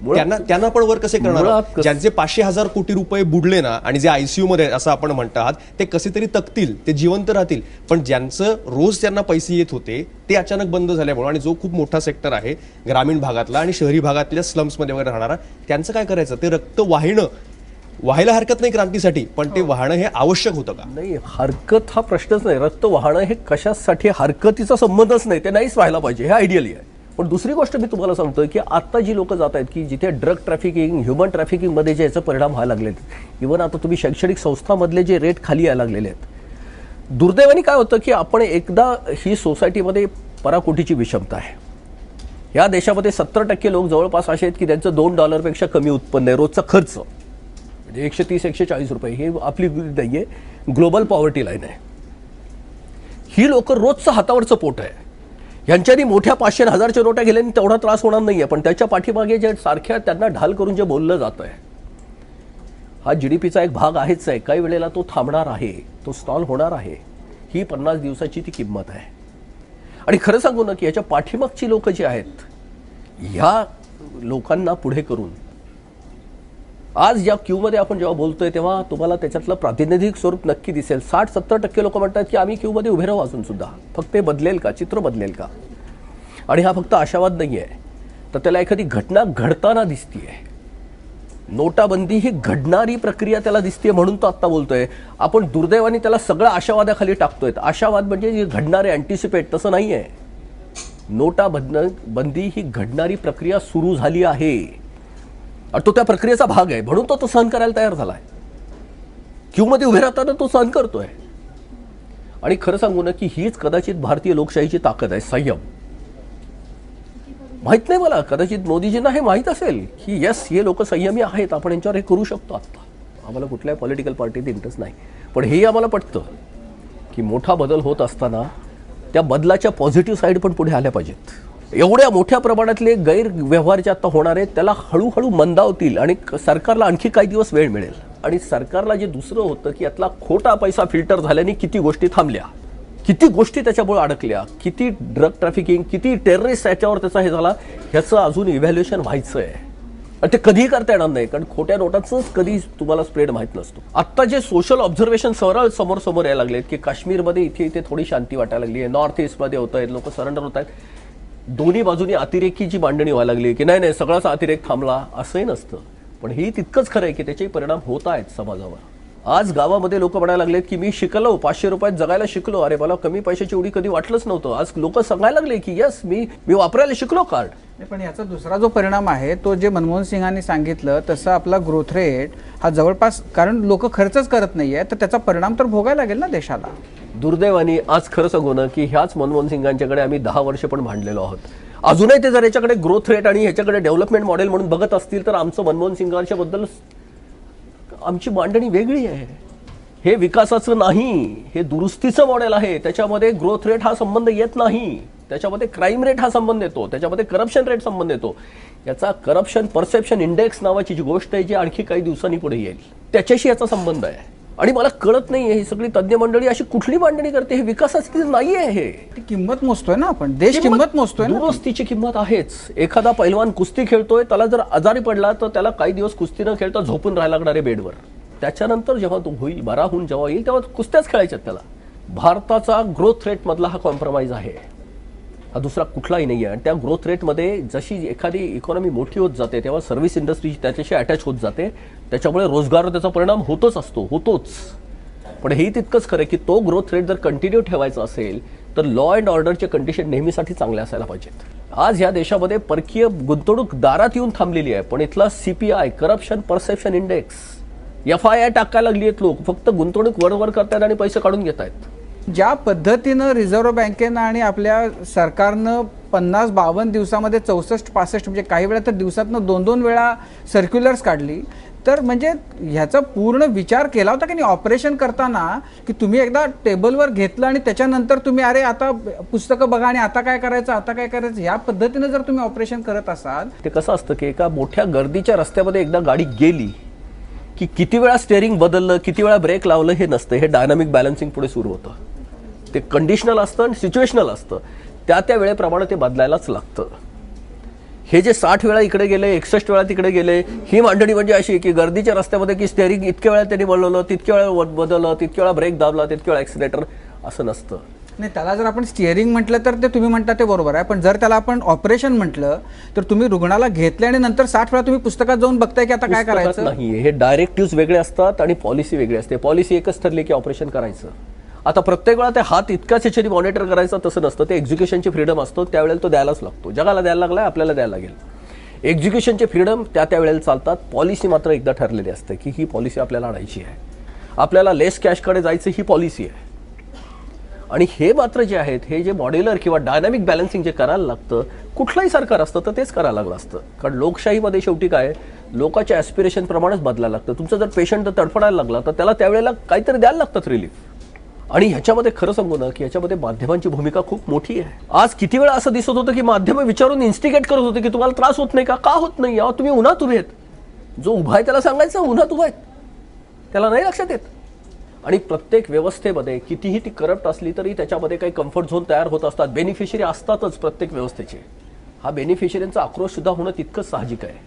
त्यांना पण वर कसे करणार? ज्यांचे 500,000 कोटी रुपये बुडले ना, आणि जे आयसीयू मध्ये असं आपण म्हणत आहात, ते कसे तरी तकतील, ते जिवंत राहतील. पण ज्यांचं रोज त्यांना पैसे येत होते ते अचानक बंद झाल्यामुळे, आणि जो खूप मोठा सेक्टर आहे ग्रामीण भागातला आणि शहरी भागातल्या स्लम्समध्ये वगैरे राहणारा, त्यांचं काय करायचं? ते रक्त व्हायला हरकत नाही क्रांतीसाठी, पण ते वाहणं हे आवश्यक होतं का? नाही, हरकत हा प्रश्नच नाही. रक्त वाहणं हे कशासाठी, हरकतीचा संबंधच नाही, ते नाहीच व्हायला पाहिजे, हे आयडियली आहे. पण दुसरी गोष्ट मी तुम्हाला सांगतोय की आता जी लोक जात आहेत की जिथे ड्रग ट्रॅफिकिंग, ह्युमन ट्रॅफिकिंगमध्ये जे याचा परिणाम व्हायला लागलेत, इव्हन आता तुम्ही शैक्षणिक संस्थांमधले जे रेट खाली यायला लागलेले आहेत. दुर्दैवाने काय होतं की आपण एकदा ही सोसायटीमध्ये पराकोटीची विषमता आहे. या देशामध्ये 70% लोक जवळपास असे आहेत की त्यांचं $2 कमी उत्पन्न आहे रोजचा खर्च, म्हणजे 130-140 रुपये. हे आपली नाही आहे, ग्लोबल पॉवर्टी लाईन आहे. ही लोक रोजचं हातावरचं पोट आहे. यांच्यानी मोठ्या 500 आणि 1000च्या नोटा गेल्याने तेवढा त्रास होणार नाहीये, पण त्याच्या पाठीमागे जे सारख्या त्यांना ढाल करून जे बोललं जात आहे, हा जीडीपीचा एक भाग आहेच आहे. काही वेळेला तो थांबणार आहे, तो स्टॉल होणार आहे. ही 50 दिवसाची ती किंमत आहे. आणि खरं सांगू ना की याच्या पाठीमागची लोक जी आहेत, ह्या लोकांना पुढे करून आज या क्यूमध्ये आपण जेव्हा बोलतोय तेव्हा तुम्हाला त्याच्यातलं प्रातिनिधिक स्वरूप नक्की दिसेल. 60-70% लोक म्हणतात की आम्ही क्यूमध्ये उभे राहू अजून सुद्धा. फक्त ते बदलेल का, चित्र बदलेल का? आणि हा फक्त आशावाद नाही आहे, तर त्याला एखादी घटना घडताना दिसतीये. नोटाबंदी ही घडणारी प्रक्रिया त्याला दिसते म्हणून तो आत्ता बोलतोय. आपण दुर्दैवाने त्याला सगळं आशावादाखाली टाकतोय. आशावाद म्हणजे जे घडणारे अँटिसिपेट, तसं नाही आहे. नोटाबंदी ही घडणारी प्रक्रिया सुरू झाली आहे आणि तो त्या प्रक्रियेचा भाग आहे, म्हणून तो सहन करायला तयार झालाय. क्यूमध्ये उभे राहताना तो सहन करतोय. आणि खरं सांगू ना की हीच कदाचित भारतीय लोकशाहीची ताकद आहे, संयम. माहित नाही मला, कदाचित मोदीजींना हे माहीत असेल की येस, हे लोक संयमी आहेत, आपण यांच्यावर हे करू शकतो. आत्ता आम्हाला कुठल्याही पॉलिटिकल पार्टीत इंटरेस्ट नाही, पण हे आम्हाला पटतं की मोठा बदल होत असताना त्या बदलाच्या पॉझिटिव्ह साईड पण पुढे आल्या पाहिजेत. एवढ्या मोठ्या प्रमाणातले गैरव्यवहार जे आता होणार आहेत त्याला हळूहळू मंदावतील आणि सरकारला आणखी काही दिवस वेळ मिळेल. आणि सरकारला जे दुसरं होतं की यातला खोटा पैसा फिल्टर झाल्याने किती गोष्टी थांबल्या, किती गोष्टी त्याच्यामुळे अडकल्या, किती ड्रग ट्रॅफिकिंग, किती टेररिस्ट याच्यावर त्याचा हे झाला, ह्याचं अजून इव्हॅल्युएशन व्हायचं आहे. आणि ते कधीही करता येणार नाही, कारण खोट्या नोटांचंच कधी तुम्हाला स्प्रेड माहीत नसतो. आत्ता जे सोशल ऑब्झर्वेशन सरळ समोर यायला लागलेत की काश्मीरमध्ये इथे थोडी शांती वाटायला लागली आहे, नॉर्थ ईस्टमध्ये होत आहेत, लोक सरेंडर होत आहेत. दोन्ही बाजूनी अतिरेकीची मांडणी व्हायला लागली की नाही सगळाच अतिरेक थांबला, असंही नसतं. पण हे तितकंच खरं आहे की त्याचे परिणाम होत आहेत समाजावर. आज गावामध्ये लोक म्हणायला लागलेत की मी शिकलो, 500 रुपयात जगायला शिकलो, अरे मला कमी पैशाची एवढी कधी वाटलंच नव्हतं. आज लोक सांगायला लागले की येस, मी वापरायला शिकलो कार्ड. पण याचा दुसरा जो परिणाम आहे तो जे मनमोहन सिंगांनी सांगितलं तसं आपला ग्रोथ रेट हा जवळपास, कारण लोक खर्चच करत नाहीये, तर त्याचा परिणाम तर भोगायला लागेल ना देशाला. दुर्दैवाने आज खरं सांगू ना की ह्याच मनमोहन सिंगांच्याकडे आम्ही 10 वर्ष पण भांडलेलो आहोत. अजूनही ते जर याच्याकडे ग्रोथ रेट आणि ह्याच्याकडे डेव्हलपमेंट मॉडेल म्हणून बघत असतील तर आमचं मनमोहन सिंगांच्या बद्दल आमची मांडणी वेगळी आहे. हे विकासाचं नाही, हे दुरुस्तीचं मॉडेल आहे. त्याच्यामध्ये ग्रोथ रेट हा संबंध येत नाही, त्याच्यामध्ये क्राईम रेट हा संबंध येतो, त्याच्यामध्ये करप्शन रेट संबंध येतो. याचा करप्शन परसेप्शन इंडेक्स नावाची जी गोष्ट आहे जी आणखी काही दिवसांनी पुढे येईल, त्याच्याशी याचा संबंध आहे. आणि मला कळत नाहीये ही सगळी तज्ञ मंडळी अशी कुठली मांडणी करते. हे विकासाचं नाही आहे, हे ती किंमत मोजतोय ना आपण, देश किंमत मोजतोय ना. दुरुस्तीची किंमत आहेच. एखादा पैलवान कुस्ती खेळतोय, त्याला जर आजारी पडला तर त्याला काही दिवस कुस्ती न खेळता झोपून राहायला लागणार आहे बेडवर. त्याच्यानंतर जेव्हा तो होईल, बरा होऊन जेव्हा येईल तेव्हा कुस्त्याच खेळायच्यात त्याला. भारताचा ग्रोथ रेट मधला हा कॉम्प्रोमाइज आहे, हा दुसरा कुठलाही नाही आहे. आणि त्या ग्रोथ रेटमध्ये जशी एखादी इकॉनॉमी मोठी होत जाते तेव्हा सर्व्हिस इंडस्ट्री त्याच्याशी अटॅच होत जाते, त्याच्यामुळे रोजगारावर त्याचा परिणाम होतोच. पण हेही तितकंच खरं की तो ग्रोथ रेट जर कंटिन्यू ठेवायचा असेल तर लॉ अँड ऑर्डरचे कंडिशन नेहमीसाठी चांगले असायला पाहिजेत. आज ह्या देशामध्ये परकीय गुंतवणूक दारात येऊन थांबलेली आहे, पण इथला CPI corruption perception index FII टाकायला लागली आहेत. लोक फक्त गुंतवणूक वर करतायत आणि पैसे काढून घेत आहेत. ज्या पद्धतीनं रिझर्व्ह बँकेनं आणि आपल्या सरकारनं 50-52 दिवसामध्ये 64-65 म्हणजे काही वेळा तर दिवसातनं 2-2 वेळा सर्क्युलर्स काढली, तर म्हणजे ह्याचा पूर्ण विचार केला होता की नाही ऑपरेशन करताना, की तुम्ही एकदा टेबलवर घेतलं आणि त्याच्यानंतर तुम्ही अरे आता पुस्तकं बघा आणि आता काय करायचं या पद्धतीनं जर तुम्ही ऑपरेशन करत असाल. ते कसं असतं की एका मोठ्या गर्दीच्या रस्त्यामध्ये एकदा गाडी गेली की किती वेळा स्टेअरिंग बदललं, किती वेळा ब्रेक लावलं हे नसतं. हे डायनामिक बॅलन्सिंग पुढे सुरू होतं. ते कंडिशनल असतं आणि सिच्युएशनल असतं. त्या वेळेप्रमाणे ते बदलायलाच लागतं. हे जे 60 वेळा इकडे गेले, 61 वेळा तिकडे गेले, ही मांडणी म्हणजे अशी की गर्दीच्या रस्त्यामध्ये की स्टेअरिंग इतक्या वेळा त्यांनी बदलवलं, तितक्या वेळा बदललं, तितक्या वेळा ब्रेक दाबला, तितक्या वेळा ॲक्सिलेटर, असं नसतं. नाही, त्याला जर आपण स्टिअरिंग म्हटलं तर ते तुम्ही म्हणता ते बरोबर आहे, पण जर त्याला आपण ऑपरेशन म्हटलं तर तुम्ही रुग्णाला घेतले आणि नंतर 60 वेळा तुम्ही पुस्तकात जाऊन बघताय की आता काय करायचं. नाही, हे डायरेक्टिव्ह वेगळे असतात आणि पॉलिसी वेगळी असते. पॉलिसी एकच ठरली की ऑपरेशन करायचं. आता प्रत्येक वेळा ते हात इतकाच ह्याच्याने मॉनिटर करायचं तसं नसतं. ते एक्झिक्युशनची फ्रीडम असतो, त्यावेळेला तो द्यायलाच लागतो. जगाला द्यायला लागलाय, आपल्याला द्यायला लागेल. एक्झिक्युशनचे फ्रीडम त्या वेळेला चालतात. पॉलिसी मात्र एकदा ठरलेली असते की ही पॉलिसी आपल्याला आणायची आहे, आपल्याला लेस कॅशकडे जायचं, ही पॉलिसी आहे. आणि हे मात्र जे आहेत, हे जे मॉड्युलर किंवा डायनामिक बॅलन्सिंग जे करायला लागतं, कुठलंही सरकार असतं तर तेच करायला लागलं असतं. कारण लोकशाहीमध्ये शेवटी काय, लोकांच्या ॲस्पिरेशन प्रमाणेच बदलायला लागतं. तुमचं जर पेशंट जर तडफडायला लागला तर त्याला त्यावेळेला काहीतरी द्यायला लागतात रिलीफ. आणि ह्याच्यामध्ये खरं सांगू ना की ह्याच्यामध्ये माध्यमांची भूमिका खूप मोठी आहे. आज किती वेळा असं दिसत होतं की माध्यम विचारून इन्स्टिगेट करत होते की तुम्हाला त्रास होत नाही का होत नाही, यावर तुम्ही उन्हात उभे आहेत. जो उभा आहे त्याला सांगायचं उन्हात उभा आहेत, त्याला नाही लक्षात येत. आणि प्रत्येक व्यवस्थेमध्ये कितीही ती करप्ट असली तरी त्याच्यामध्ये काही कम्फर्ट झोन तयार होत असतात. बेनिफिशरी असतातच प्रत्येक व्यवस्थेचे. हा बेनिफिशरींचा आक्रोश सुद्धा होणं तितकंच साहजिक आहे.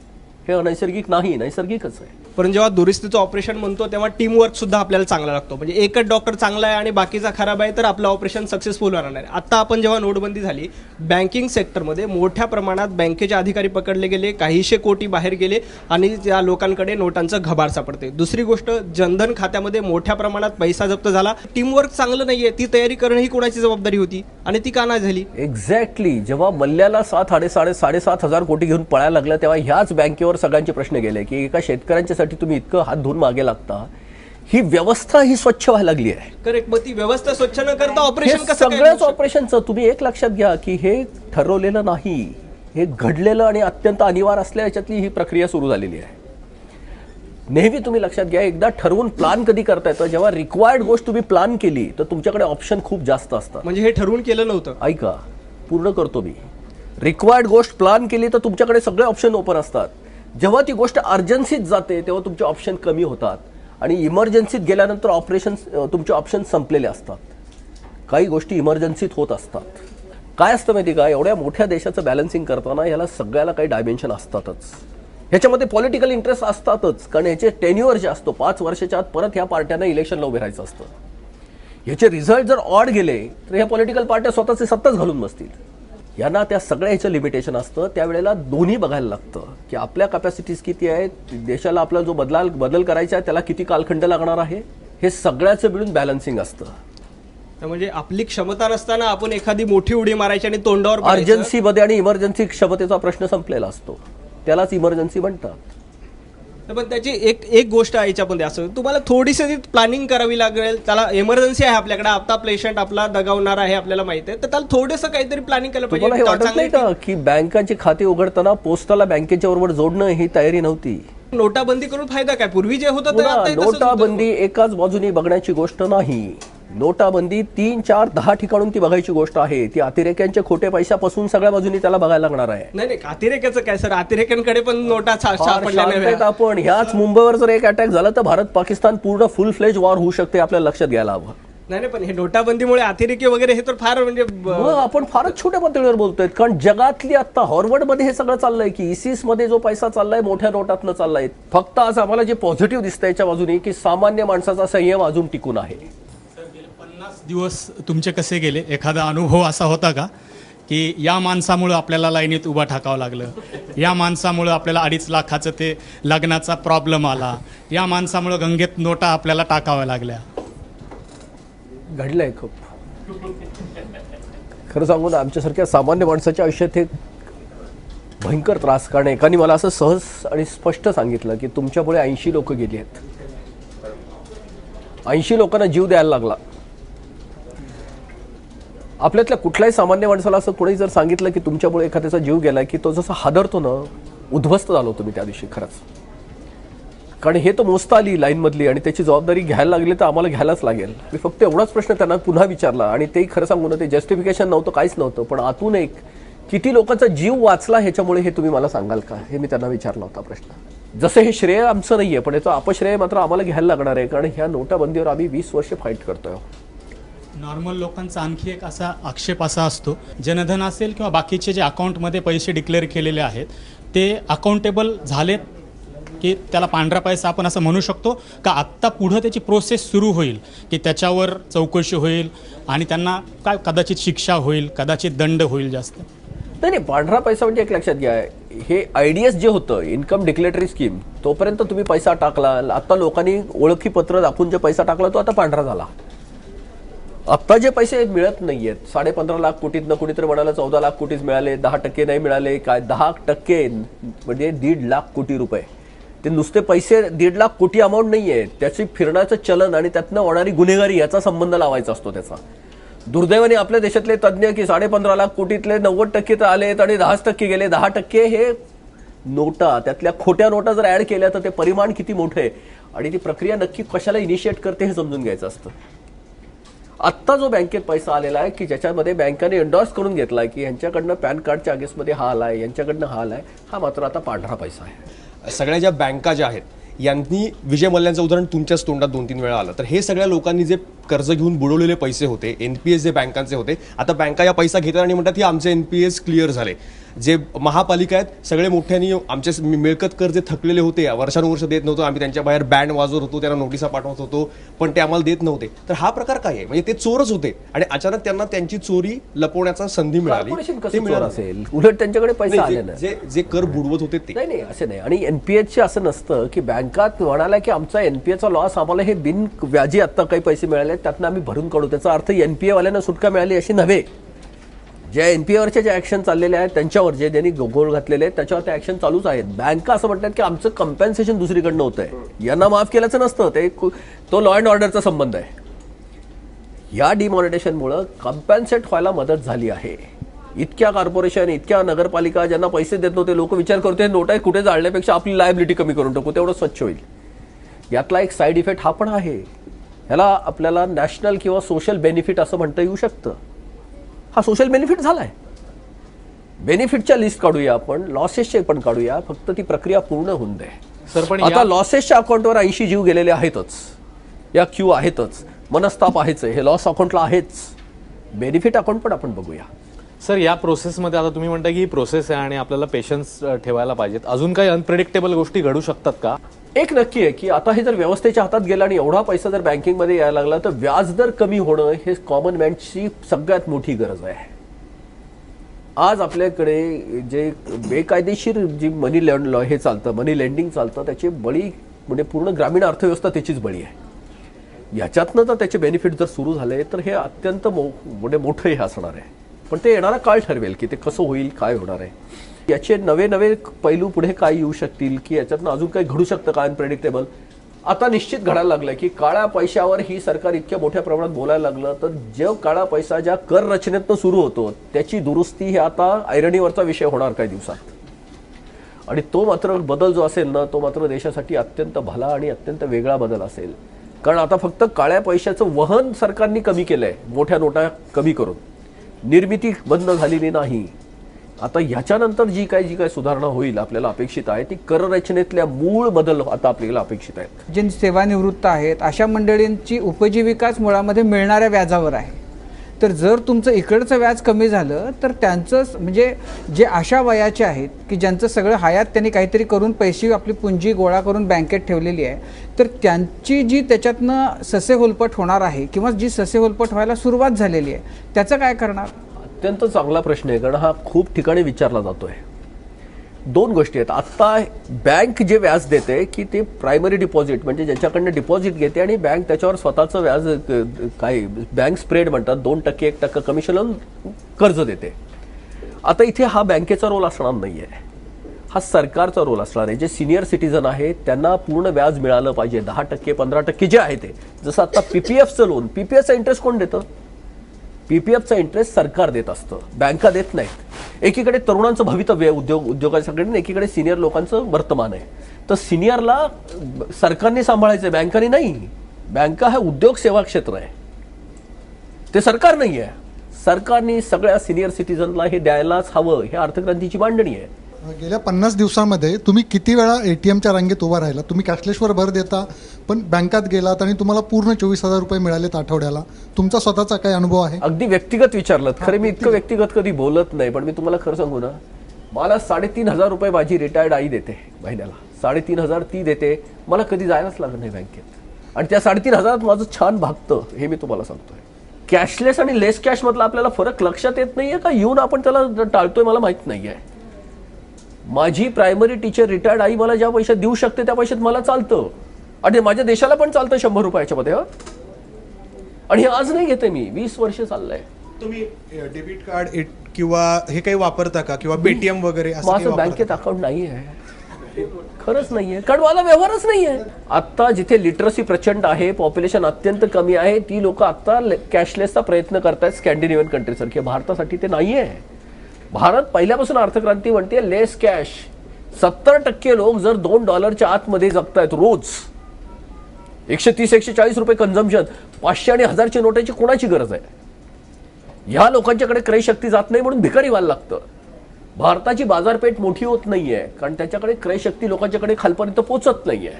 हे अनैसर्गिक नाही, नैसर्गिकच आहे. पण जेव्हा दुरुस्तीचं ऑपरेशन म्हणतो तेव्हा टीमवर्क सुद्धा आपल्याला चांगला लागतो. म्हणजे एकच डॉक्टर चांगला आहे आणि बाकीचा खराब आहे तर आपलं ऑपरेशन सक्सेसफुल होणार नाही. आता आपण जेव्हा नोटबंदी झाली, बँकिंग सेक्टरमध्ये मोठ्या प्रमाणात बँकेचे अधिकारी पकडले गेले, काहीशे कोटी बाहेर गेले आणि त्या लोकांकडे नोटांचं घबाड सापडते. दुसरी गोष्ट, जनधन खात्यामध्ये मोठ्या प्रमाणात पैसा जप्त झाला. टीमवर्क चांगलं नाहीये, ती तयारी करणं ही कोणाची जबाबदारी होती आणि ती का नाही झाली? एक्झॅक्टली. जेव्हा मल्ल्याला 7,500 कोटी घेऊन पळायला लागलं तेव्हा ह्याच बँकेवर सगळ्यांचे प्रश्न गेले की एका शेतकऱ्यांच्यासाठी तुम्ही इतकं हात धुवून मागे लागता. ही व्यवस्था ही स्वच्छ व्हायला लागली आहे. करेक्ट. मग ती व्यवस्था स्वच्छ न करता ऑपरेशन हे कसं काय सगळ्याच होऊ शकतं? ऑपरेशनचं तुम्ही एक लक्षात घ्या की हे ठरवलेलं नाही, हे घडलेलं आणि अत्यंत अनिवार्य असल्या याच्यातली ही प्रक्रिया सुरू झालेली आहे. नेहमी तुम्ही लक्षात घ्या, एकदा ठरवून प्लान कधी करता येतं, जेव्हा रिक्वायर्ड गोष्ट तुम्ही प्लान केली तर तुमच्याकडे ऑप्शन खूप जास्त असतात. म्हणजे हे ठरवून केलं नव्हतं. ऐका, पूर्ण करतो मी. रिक्वायर्ड गोष्ट प्लान केली तर तुमच्याकडे सगळे ऑप्शन ओपन असतात. जेव्हा ती गोष्ट अर्जन्सीत जाते तेव्हा तुमचे ऑप्शन कमी होतात आणि इमर्जन्सीत गेल्यानंतर तुमचे ऑप्शन संपलेले असतात. काही गोष्टी इमर्जन्सीत होत असतात. काय असतं माहिती का, एवढ्या मोठ्या देशाचं बॅलन्सिंग करताना याला सगळ्याला काही डायमेन्शन असतातच. ह्याच्यामध्ये पॉलिटिकल इंटरेस्ट असतातच, कारण याचे टेन्युअर जे असतो 5 वर्षाच्या आत परत ह्या पार्ट्यांना इलेक्शनला उभे राहायचं असतं. ह्याचे रिझल्ट जर ऑड गेले तर ह्या पॉलिटिकल पार्ट्या स्वतःचे सत्ताच घालून बसतील. यांना त्या सगळ्या ह्याचं लिमिटेशन असतं. त्यावेळेला दोन्ही बघायला लागतं की आपल्या कॅपॅसिटीज किती आहेत, देशाला आपला जो बदल करायचा आहे त्याला किती कालखंड लागणार आहे, हे सगळ्याचं मिळून बॅलन्सिंग असतं. म्हणजे आपली क्षमता नसताना आपण एखादी मोठी उडी मारायची आणि तोंडावर पडायचं. अर्जन्सीमध्ये आणि इमर्जन्सी क्षमतेचा प्रश्न संपलेला असतो, त्यालाच इमर्जन्सी म्हणतात. पण त्याची एक गोष्ट आहे याच्यामध्ये, असं तुम्हाला थोडीशी प्लॅनिंग करावी लागेल. त्याला इमर्जन्सी आहे, आपल्याकडे आता पेशंट आपला दगावणार आहे आपल्याला माहिती आहे, तर त्याला थोडंसं काहीतरी प्लॅनिंग केलं तुम्हाला हे वाटत नाही का की बँकांची खाती उघडताना पोस्टाला बँकेच्या बरोबर जोडणं ही तयारी नव्हती? नोटाबंदी करून फायदा काय? पूर्वी जे होतं ते आता तसंच होतं. नोटाबंदी एकाच बाजूने बघण्याची गोष्ट नाही. नोटाबंदी 3, 4, 10 ठिकाणून ती बघायची गोष्ट आहे. ती अतिरेक्यांच्या खोटे पैशापासून सगळ्या बाजूनी त्याला बघायला लागणार आहे. नाही, अतिरेक्याचं काय सर, अतिरेक्यांकडे पण नोटा सापडल्या नाही. आपण ह्याच मुंबईवर जर एक अटॅक झाला तर भारत पाकिस्तान पूर्ण फुल फ्लेज वॉर होऊ शकते, आपल्याला लक्षात घ्यायला हवं. नाही, पण हे नोटाबंदीमुळे अतिरेकी वगैरे हे तर फार म्हणजे आपण फारच छोट्या पातळीवर बोलतोय. कारण जगातली आता हॉर्वर्डमध्ये हे सगळं चाललंय की इसिस मध्ये जो पैसा चाललाय मोठ्या नोटातनं चाललाय. फक्त आज आम्हाला जे पॉझिटिव्ह दिसतंय याच्या बाजूने की सामान्य माणसाचा संयम अजून टिकून आहे. 50 दिवस तुमचे कसे गेले? एखादा अनुभव असा होता का की या माणसामुळं आपल्याला लाईनीत उभा ठाकावं लागलं, या माणसामुळं आपल्याला 2.5 लाखाचं ते लग्नाचा प्रॉब्लेम आला, या माणसामुळं गंगेत नोटा आपल्याला टाकाव्या लागल्या? घडलंय खूप. खरं सांगू ना, आमच्यासारख्या सामान्य माणसाच्या आयुष्यात हे भयंकर त्रास. कारण एकाने मला असं सहज आणि स्पष्ट सांगितलं की तुमच्यामुळे 80 लोक गेली आहेत. 80 लोकांना जीव द्यायला लागला. आपल्यातल्या कुठल्याही सामान्य माणसाला असं कोणी जर सांगितलं की तुमच्यामुळे एखाद्याचा जीव गेला की तो जसा हादरतो ना, उद्ध्वस्त झालो तुम्ही त्या दिवशी खरंच. कारण हे तर मोजता आली लाईनमधली आणि त्याची जबाबदारी घ्यायला लागली तर आम्हाला घ्यायलाच लागेल. मी फक्त एवढाच प्रश्न त्यांना पुन्हा विचारला आणि ते खरं सांगू ना, ते जस्टिफिकेशन नव्हतं, काहीच नव्हतं, पण आतून एक किती लोकांचा जीव वाचला ह्याच्यामुळे हे तुम्ही मला सांगाल का, हे मी त्यांना विचारला होता प्रश्न. जसं हे श्रेय आमचं नाहीये, पण याचं अपश्रेय मात्र आम्हाला घ्यायला लागणार आहे. कारण ह्या नोटाबंदीवर आम्ही 20 वर्ष फाईट करतोय. नॉर्मल लोकांचा आणखी एक असा आक्षेप असा असतो, जनधन असेल किंवा बाकीचे जे अकाउंटमध्ये पैसे डिक्लेअर केलेले आहेत ते अकाउंटेबल झालेत की त्याला पांढरा पैसा आपण असं म्हणू शकतो का? आत्ता पुढं त्याची प्रोसेस सुरू होईल की त्याच्यावर चौकशी होईल आणि त्यांना काय कदाचित शिक्षा होईल, कदाचित दंड होईल जास्त? नाही, पांढरा पैसा म्हणजे एक लक्षात घ्या, हे IDS जे होतं इन्कम डिक्लेटरी स्कीम, तोपर्यंत तुम्ही पैसा टाकला. आता लोकांनी ओळखी पत्र दाखवून जे पैसा टाकला तो आता पांढरा झाला. आत्ता जे पैसे मिळत नाहीयेत, 15.5 लाख कोटीतनं कुणीतरी म्हणाला 14 लाख कोटीच मिळाले, 10% नाही मिळाले. काय 10% म्हणजे 1.5 लाख कोटी रुपये. ते नुसते पैसे 1.5 लाख कोटी अमाऊंट नाहीये, त्याची फिरण्याचं चलन आणि त्यातनं होणारी गुन्हेगारी याचा संबंध लावायचा असतो त्याचा. दुर्दैवाने आपल्या देशातले तज्ज्ञ की 15.5 लाख कोटीतले 90% तर आलेत आणि 10% गेले. 10% हे नोटा, त्यातल्या खोट्या नोटा जर ऍड केल्या तर ते परिमाण किती मोठे आहे आणि ती प्रक्रिया नक्की कशाला इनिशिएट करते हे समजून घ्यायचं असतं. आत्ता जो बँकेत पैसा आलेला आहे की ज्याच्यामध्ये बँकाने एंडॉर्स करून घेतला की यांच्याकडनं पॅन कार्डच्या अगेन्स्टमध्ये हा आलाय, यांच्याकडनं हा आलाय, हा मात्र आता पांढरा पैसा आहे. सगळ्या ज्या बँका ज्या आहेत यांनी, विजय मल्ल्यांचं उदाहरण तुमच्याच तोंडात 2-3 वेळा आलं, तर हे सगळ्या लोकांनी जे कर्ज घेऊन बुडवलेले पैसे होते, NPS जे बँकांचे होते, आता बँका या पैसा घेतात आणि म्हणतात की आमचे NPS क्लिअर झाले. जे महापालिका आहेत सगळे मोठ्यांनी आमचे मिळकत कर जे थकलेले होते वर्षानुवर्ष देत नव्हतं, आम्ही त्यांच्या बाहेर बँड वाजवत होतो, त्यांना नोटिसा पाठवत होतो, पण ते आम्हाला देत नव्हते. तर हा प्रकार काय आहे? म्हणजे ते चोरच होते आणि अचानक त्यांना त्यांची चोरी लपवण्याचा संधी मिळाली. कॉर्पोरेशन ते कसं चोर मिळालं असेल? उलट त्यांच्याकडे पैसे नाही, आले ना. जे कर बुडवत होते ते. नाही असं नाही. आणि एनपीएचे असं नसतं की बँकात म्हणाला की आमचा एनपीएचा लॉस आम्हाला हे बिन व्याजी आता काही पैसे मिळाले त्यातनं आम्ही भरून काढू, त्याचा अर्थ एनपीए वाल्यांना सुटका मिळाली अशी नव्हे. ज्या एनपीएवरच्या ज्या ऍक्शन चाललेले आहेत त्यांच्यावर जे त्यांनी गोळ घातलेले आहेत त्याच्यावर ते ऍक्शन चालूच आहेत. बँका असं म्हणतात की आमचं कम्पेन्सेशन दुसरीकडनं होतंय, यांना माफ केल्याचं नसतं, ते तो लॉ अँड ऑर्डरचा संबंध आहे. या डिमॉनिटायझेशनमुळं कम्पेन्सेट व्हायला मदत झाली आहे. इतक्या कॉर्पोरेशन, इतक्या नगरपालिका ज्यांना पैसे देत नव्हते, लोक विचार करते नोटा कुठे जाळण्यापेक्षा आपली लायबिलिटी कमी करून टाकू, तेवढं स्वच्छ होईल. यातला एक साईड इफेक्ट हा पण आहे. ह्याला आपल्याला नॅशनल किंवा सोशल बेनिफिट असं म्हणता येऊ शकतं. हा सोशल बेनिफिट झालाय. बेनिफिटच्या लिस्ट काढूया आपण, लॉसेसचे पण काढूया, फक्त ती प्रक्रिया पूर्ण होऊन दे. सर पण आता लॉसेसच्या अकाउंटवर 80 जीव गेलेले आहेतच, या क्यू आहेतच, मनस्ताप आहेच, हे लॉस अकाउंटला आहेच. बेनिफिट अकाउंट पण आपण बघूया. सर या प्रोसेसमध्ये आता तुम्ही म्हणता की ही प्रोसेस आहे आणि आपल्याला पेशन्स ठेवायला पाहिजेत, अजून काही अनप्रेडिक्टेबल गोष्टी घडू शकतात का? एक नक्की आहे की आता हे जर व्यवस्थेच्या हातात गेलं आणि एवढा पैसा जर बँकिंगमध्ये यायला लागला तर व्याजदर कमी होणं हे कॉमन मॅनची सगळ्यात मोठी गरज आहे. आज आपल्याकडे जे बेकायदेशीर जी मनी लॉ हे चालतं, मनी लेंडिंग चालतं, त्याचे बळी म्हणजे पूर्ण ग्रामीण अर्थव्यवस्था त्याचीच बळी आहे. याच्यातनं तर त्याचे बेनिफिट जर सुरू झाले तर हे अत्यंत मोठं हे असणार आहे. पण ते येणारा काळ ठरवेल की ते कसं होईल, काय होणार आहे. याचे नवे नवे पैलू पुढे काय येऊ शकतील की याच्यातनं अजून काही घडू शकतं का अनप्रेडिक्टेबल. आता निश्चित घडायला लागलं की काळ्या पैशावर ही सरकार इतक्या मोठ्या प्रमाणात बोलायला लागलं तर जो काळा पैसा ज्या कर रचनेतनं सुरू होतो त्याची दुरुस्ती हे आता ऐरणीवरचा विषय होणार काही दिवसात. आणि तो मात्र बदल जो असेल ना तो मात्र देशासाठी अत्यंत भला आणि अत्यंत वेगळा बदल असेल. कारण आता फक्त काळ्या पैशाचं वहन सरकारने कमी केलंय, मोठ्या नोटा कमी करून, निर्मिती बंद झालेली नाही. आता ह्याच्यानंतर जी काय सुधारणा होईल आपल्याला अपेक्षित आहे ती कर रचनेतल्या मूळ बदल आता आपल्याला अपेक्षित आहेत. जे सेवानिवृत्त आहेत अशा मंडळींची उपजीविकाच मुळामध्ये मिळणाऱ्या व्याजावर आहे. तर जर तुमचं इकडचं व्याज कमी झालं तर त्यांचं म्हणजे जे अशा वयाचे आहेत की ज्यांचं सगळं हयात त्यांनी काहीतरी करून पैसे आपली पुंजी गोळा करून बँकेत ठेवलेली आहे, तर त्यांची जी त्याच्यातनं ससेहोलपट होणार आहे किंवा जी ससेहोलपट व्हायला सुरुवात झालेली आहे त्याचं काय करणार? अत्यंत चांगला प्रश्न आहे, कारण हा खूप ठिकाणी विचारला जातोय. दोन गोष्टी आहेत. आता बँक जे व्याज देते की ते प्रायमरी डिपॉझिट म्हणजे ज्याच्याकडनं डिपॉझिट घेते आणि बँक त्याच्यावर स्वतःचं व्याज काय बँक स्प्रेड म्हणतात 2% 1% कमिशन लावून कर्ज देते. आता इथे हा बँकेचा रोल असणार नाहीये, हा सरकारचा रोल असणार आहे. जे सिनियर सिटीजन आहेत त्यांना पूर्ण व्याज मिळालं पाहिजे. 10% 15% जे आहे ते, जसं आता पीपीएफचं लोन, पीपीएफचा इंटरेस्ट कोण देतं? पीपीएफचा इंटरेस्ट सरकार देत असतं, बँका देत नाहीत. एकीकडे तरुणांचं भवितव्य आहे उद्योगाच्याकडे, एकीकडे सिनियर लोकांचं वर्तमान आहे. तर सिनियरला सरकारने सांभाळायचं आहे, बँकाने नाही. बँका हा उद्योग सेवा क्षेत्र आहे, ते सरकार नाही आहे. सरकारने सगळ्या सिनियर सिटीजनला हे द्यायलाच हवं, हे अर्थक्रांतीची मांडणी आहे. गेल्या 50 दिवसामध्ये तुम्ही किती वेळा एटीएमच्या रांगेत उभा राहिला? तुम्ही कॅशलेसवर भर देता पण बँकात गेलात आणि तुम्हाला पूर्ण 24,000 रुपये मिळालेत आठवड्याला. तुमचा स्वतःचा काय अनुभव आहे? अगदी व्यक्तिगत विचारलं. खरं मी इतकं व्यक्तिगत कधी बोलत नाही, पण मी तुम्हाला खरं सांगू ना, मला 3,500 रुपये माझी रिटायर्ड आई देते महिन्याला. 3,500 ती देते, मला कधी जायलाच लागत नाही बँकेत. आणि त्या 3,500 माझं छान भागतं, हे मी तुम्हाला सांगतोय. कॅशलेस आणि लेस कॅश मधला आपल्याला फरक लक्षात येत नाहीये का? येऊन आपण त्याला टाळतोय मला माहित नाहीये. माझी प्रायमरी टीचर रिटायर्ड आई मला ज्या पैशात देऊ शकते त्या पैशात मला चालतं, आणि माझ्या देशाला पण चालतं 100 रुपयाच्या मध्ये. आणि हे आज नाही घेते मी, 20 वर्ष चाललंय. तुम्ही डेबिट कार्ड किंवा हे काही वापरता का, किंवा पेटीएम वगैरे? माझं बँकेत अकाउंट नाही आहे, खरंच नाहीये, कारण मला व्यवहारच नाहीये. आता जिथे लिटरसी प्रचंड आहे, पॉप्युलेशन अत्यंत कमी आहे, ती लोक आता कॅशलेसचा प्रयत्न करतायत स्कॅन्डिनेव्हियन कंट्री सारखे. भारतासाठी ते नाहीये. भारत पहिल्यापासून अर्थक्रांती म्हणते लेस कॅश. 70% लोक जर $2 आतमध्ये जगतायत रोज, 130-140 रुपये कन्झम्पशन, 500 आणि 1000ची नोटाची कोणाची गरज आहे? ह्या लोकांच्याकडे क्रयशक्ती जात नाही म्हणून भिकारी व्हायला लागतं. भारताची बाजारपेठ मोठी होत नाहीये कारण त्याच्याकडे क्रयशक्ती लोकांच्याकडे खालपर्यंत पोहोचत नाहीये.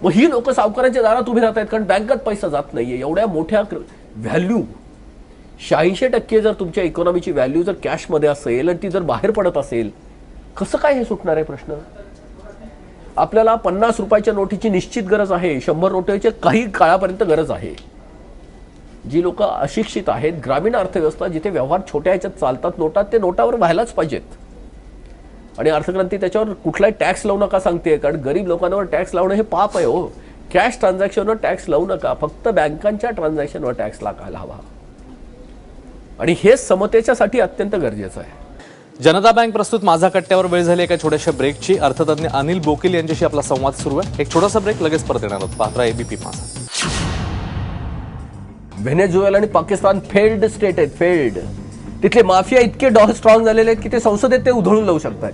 मग ही लोक सावकारांच्या दारात उभी राहत आहेत कारण बँकेत पैसा जात नाहीये. एवढ्या मोठ्या व्हॅल्यू 86% जर तुमच्या इकॉनॉमीची व्हॅल्यू जर कॅशमध्ये असेल आणि ती जर बाहेर पडत असेल, कसं काय हे सुटणार आहे प्रश्न? आपल्याला 50 रुपयाच्या नोटीची निश्चित गरज आहे, 100 नोटीची काही काळापर्यंत गरज आहे. जी लोक अशिक्षित आहेत, ग्रामीण अर्थव्यवस्था जिथे व्यवहार छोट्या ह्याच्यात चालतात नोटात, ते नोटावर व्हायलाच पाहिजेत. आणि अर्थक्रांती त्याच्यावर कुठलाही टॅक्स लावू नका सांगते, कारण गरीब लोकांवर टॅक्स लावणं हे पाप आहे हो. कॅश ट्रान्झॅक्शनवर टॅक्स लावू नका, फक्त बँकांच्या ट्रान्झॅक्शनवर टॅक्स लागायला हवा. आणि हे समतेच्यासाठी अत्यंत गरजेचं आहे. जनता बँक प्रस्तुत माझा कट्ट्यावर वेळ झाली एका छोट्याशा ब्रेकची. अर्थतज्ञ अनिल बोकील यांच्याशी आपला संवाद सुरू आहे. एक छोटासा ब्रेक, लगेच परत येणार आहोत. पाहत राहा एबीपी माझा. व्हेनेझुएला आणि पाकिस्तान फेल्ड स्टेट आहेत, फेल्ड. तिथले माफिया इतके स्ट्रॉंग झालेले आहेत की ते संसदेत ते उधळून लावू शकतात.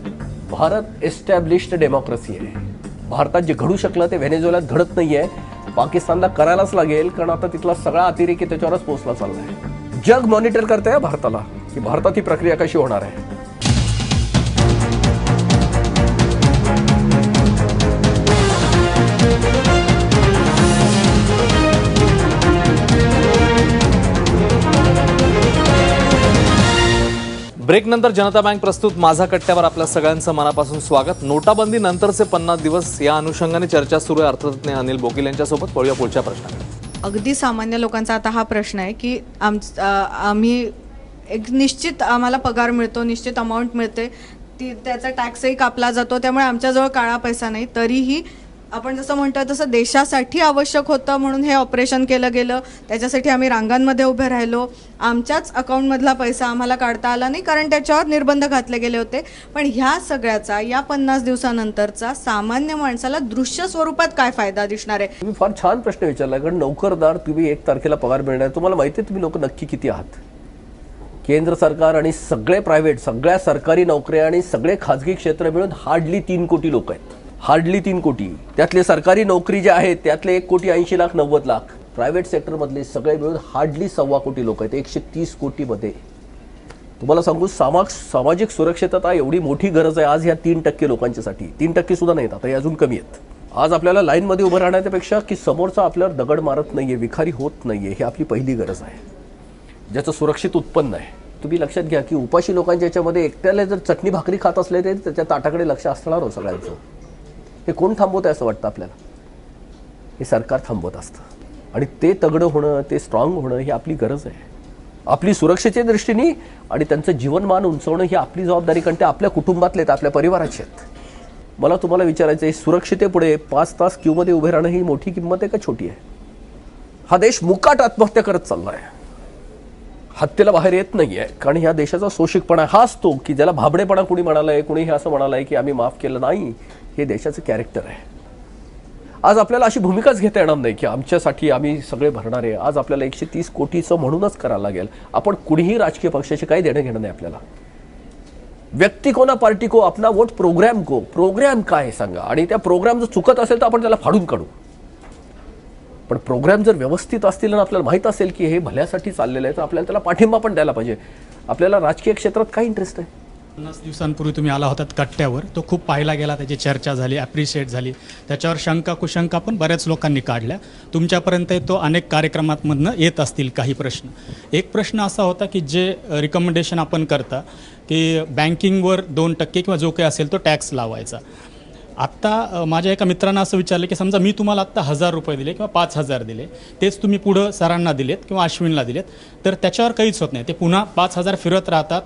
भारत एस्टॅब्लिश्ड डेमोक्रेसी आहे. भारतात जे घडू शकलं ते व्हेनेझुएलात घडत नाहीये. पाकिस्तानला करायलाच लागेल, कारण आता तिथला सगळा अतिरेकी त्याच्यावरच पोहोचला चाललाय. जग मॉनिटर करतंय भारताला की भारतात ही प्रक्रिया कशी होणार आहे. ब्रेक नंतर जनता बँक प्रस्तुत माझा कट्ट्यावर आपल्या सगळ्यांचं मनापासून स्वागत. नोटाबंदी नंतरचे 50 दिवस या अनुषंगाने चर्चा सुरू आहे अर्थतज्ञ अनिल बोकील यांच्यासोबत. पळूया पुढच्या प्रश्नाकडे. अगदी सामान्य लोकांचा आता हा प्रश्न आहे की आम्ही एक निश्चित आम्हाला पगार मिळतो, निश्चित अमाऊंट मिळते, त्याचा टॅक्सही कापला जातो, त्यामुळे आमच्याजवळ काळा पैसा नाही. तरीही आपण जसं म्हणतो तसं देशासाठी आवश्यक होतं म्हणून हे ऑपरेशन केलं गेलं. त्याच्यासाठी आम्ही रांगांमध्ये उभे राहिलो. आमच्याच अकाउंटमधला पैसा आम्हाला काढता आला नाही, कारण त्याच्यावर निर्बंध घातले गेले होते. पण ह्या सगळ्याचा या 50 दिवसानंतरचा सामान्य माणसाला दृश्य स्वरूपात काय फायदा दिसणार आहे? तुम्ही फार छान प्रश्न विचारला. कारण नोकरदार, तुम्ही 1 तारखेला पगार मिळणार, तुम्हाला माहिती आहे तुम्ही लोक नक्की किती आहात. केंद्र सरकार आणि सगळे प्रायव्हेट, सगळ्या सरकारी नोकऱ्या आणि सगळे खाजगी क्षेत्र मिळून हार्डली 3 कोटी लोक आहेत. हार्डली 3 कोटी. त्यातले सरकारी नोकरी जे आहेत त्यातले 1,80,90,00,000. प्रायव्हेट सेक्टरमधले सगळे मिळून हार्डली 1.25 कोटी लोक आहेत. 130 कोटीमध्ये तुम्हाला सांगू, सामाजिक सुरक्षितता एवढी मोठी गरज आहे आज ह्या 3% लोकांच्यासाठी. 3% सुद्धा नाहीत, आता हे अजून कमी आहेत. आज आपल्याला लाईनमध्ये उभं राहण्यापेक्षा की समोरचा आपल्यावर दगड मारत नाहीये, विखारी होत नाहीये, ही आपली पहिली गरज आहे, ज्याचं सुरक्षित उत्पन्न आहे. तुम्ही लक्षात घ्या की उपाशी लोकांच्या याच्यामध्ये एकट्याला जर चटणी भाकरी खात असले तरी त्याच्या ताटाकडे लक्ष असणार हो सगळ्यांचं. हे कोण थांबवत आहे असं वाटतं आपल्याला? हे सरकार थांबवत असतं. आणि ते तगडं होणं, ते स्ट्रॉंग होणं ही आपली गरज आहे. आपली सुरक्षेच्या दृष्टीने आणि त्यांचं जीवनमान उंचवणं ही आपली जबाबदारी, कारण ते आपल्या कुटुंबातले आहेत, आपल्या परिवाराचे आहेत. मला तुम्हाला विचारायचं आहे, सुरक्षितेपुढे 5 तास क्यूमध्ये उभे राहणं ही मोठी किंमत आहे का छोटी आहे? हा देश मुकाट आत्महत्या करत चालला आहे, हत्येला बाहेर येत नाहीये. कारण ह्या देशाचा शोषिकपणा हा असतो की ज्याला भाबडेपणा कुणी म्हणालाय, कुणी हे असं म्हणालाय की आम्ही माफ केलं नाही. हे देशाचं कॅरेक्टर आहे. आज आपल्याला अशी भूमिकाच घेता येणार नाही की आमच्यासाठी आम्ही सगळे भरणार आहे. आज आपल्याला 130 कोटीचं म्हणूनच करायला लागेल. आपण कुणीही राजकीय पक्षाचे काही देणं घेणं नाही आपल्याला. व्यक्ती को ना पार्टी को, अपना वोट प्रोग्राम को. प्रोग्राम काय सांगा, आणि त्या प्रोग्राम जर चुकत असेल तर आपण त्याला फाडून काढू. पण प्रोग्राम जर व्यवस्थित असतील आणि आपल्याला माहीत असेल की हे भल्यासाठी चाललेलं आहे तर आपल्याला त्याला पाठिंबा पण द्यायला पाहिजे. आपल्याला राजकीय क्षेत्रात काय इंटरेस्ट आहे? 50 दिवसांपूर्वी तुम्ही आला होतात कट्ट्यावर, तो खूप पाहिला गेला, त्याची चर्चा झाली, ॲप्रिशिएट झाली. त्याच्यावर शंका कुशंका पण बऱ्याच लोकांनी काढल्या. तुमच्यापर्यंत तो अनेक कार्यक्रमांमधनं येत असतील काही प्रश्न. एक प्रश्न असा होता की जे रिकमेंडेशन आपण करता की बँकिंगवर 2% किंवा जो काही असेल तो टॅक्स लावायचा. आत्ता माझ्या एका मित्रांना असं विचारलं की समजा मी तुम्हाला आत्ता 1,000 रुपये दिले किंवा 5,000 दिले, तेच तुम्ही पुढं सरांना दिलेत किंवा अश्विनला दिलेत, तर त्याच्यावर काहीच होत नाही. ते पुन्हा 5,000 फिरत राहतात.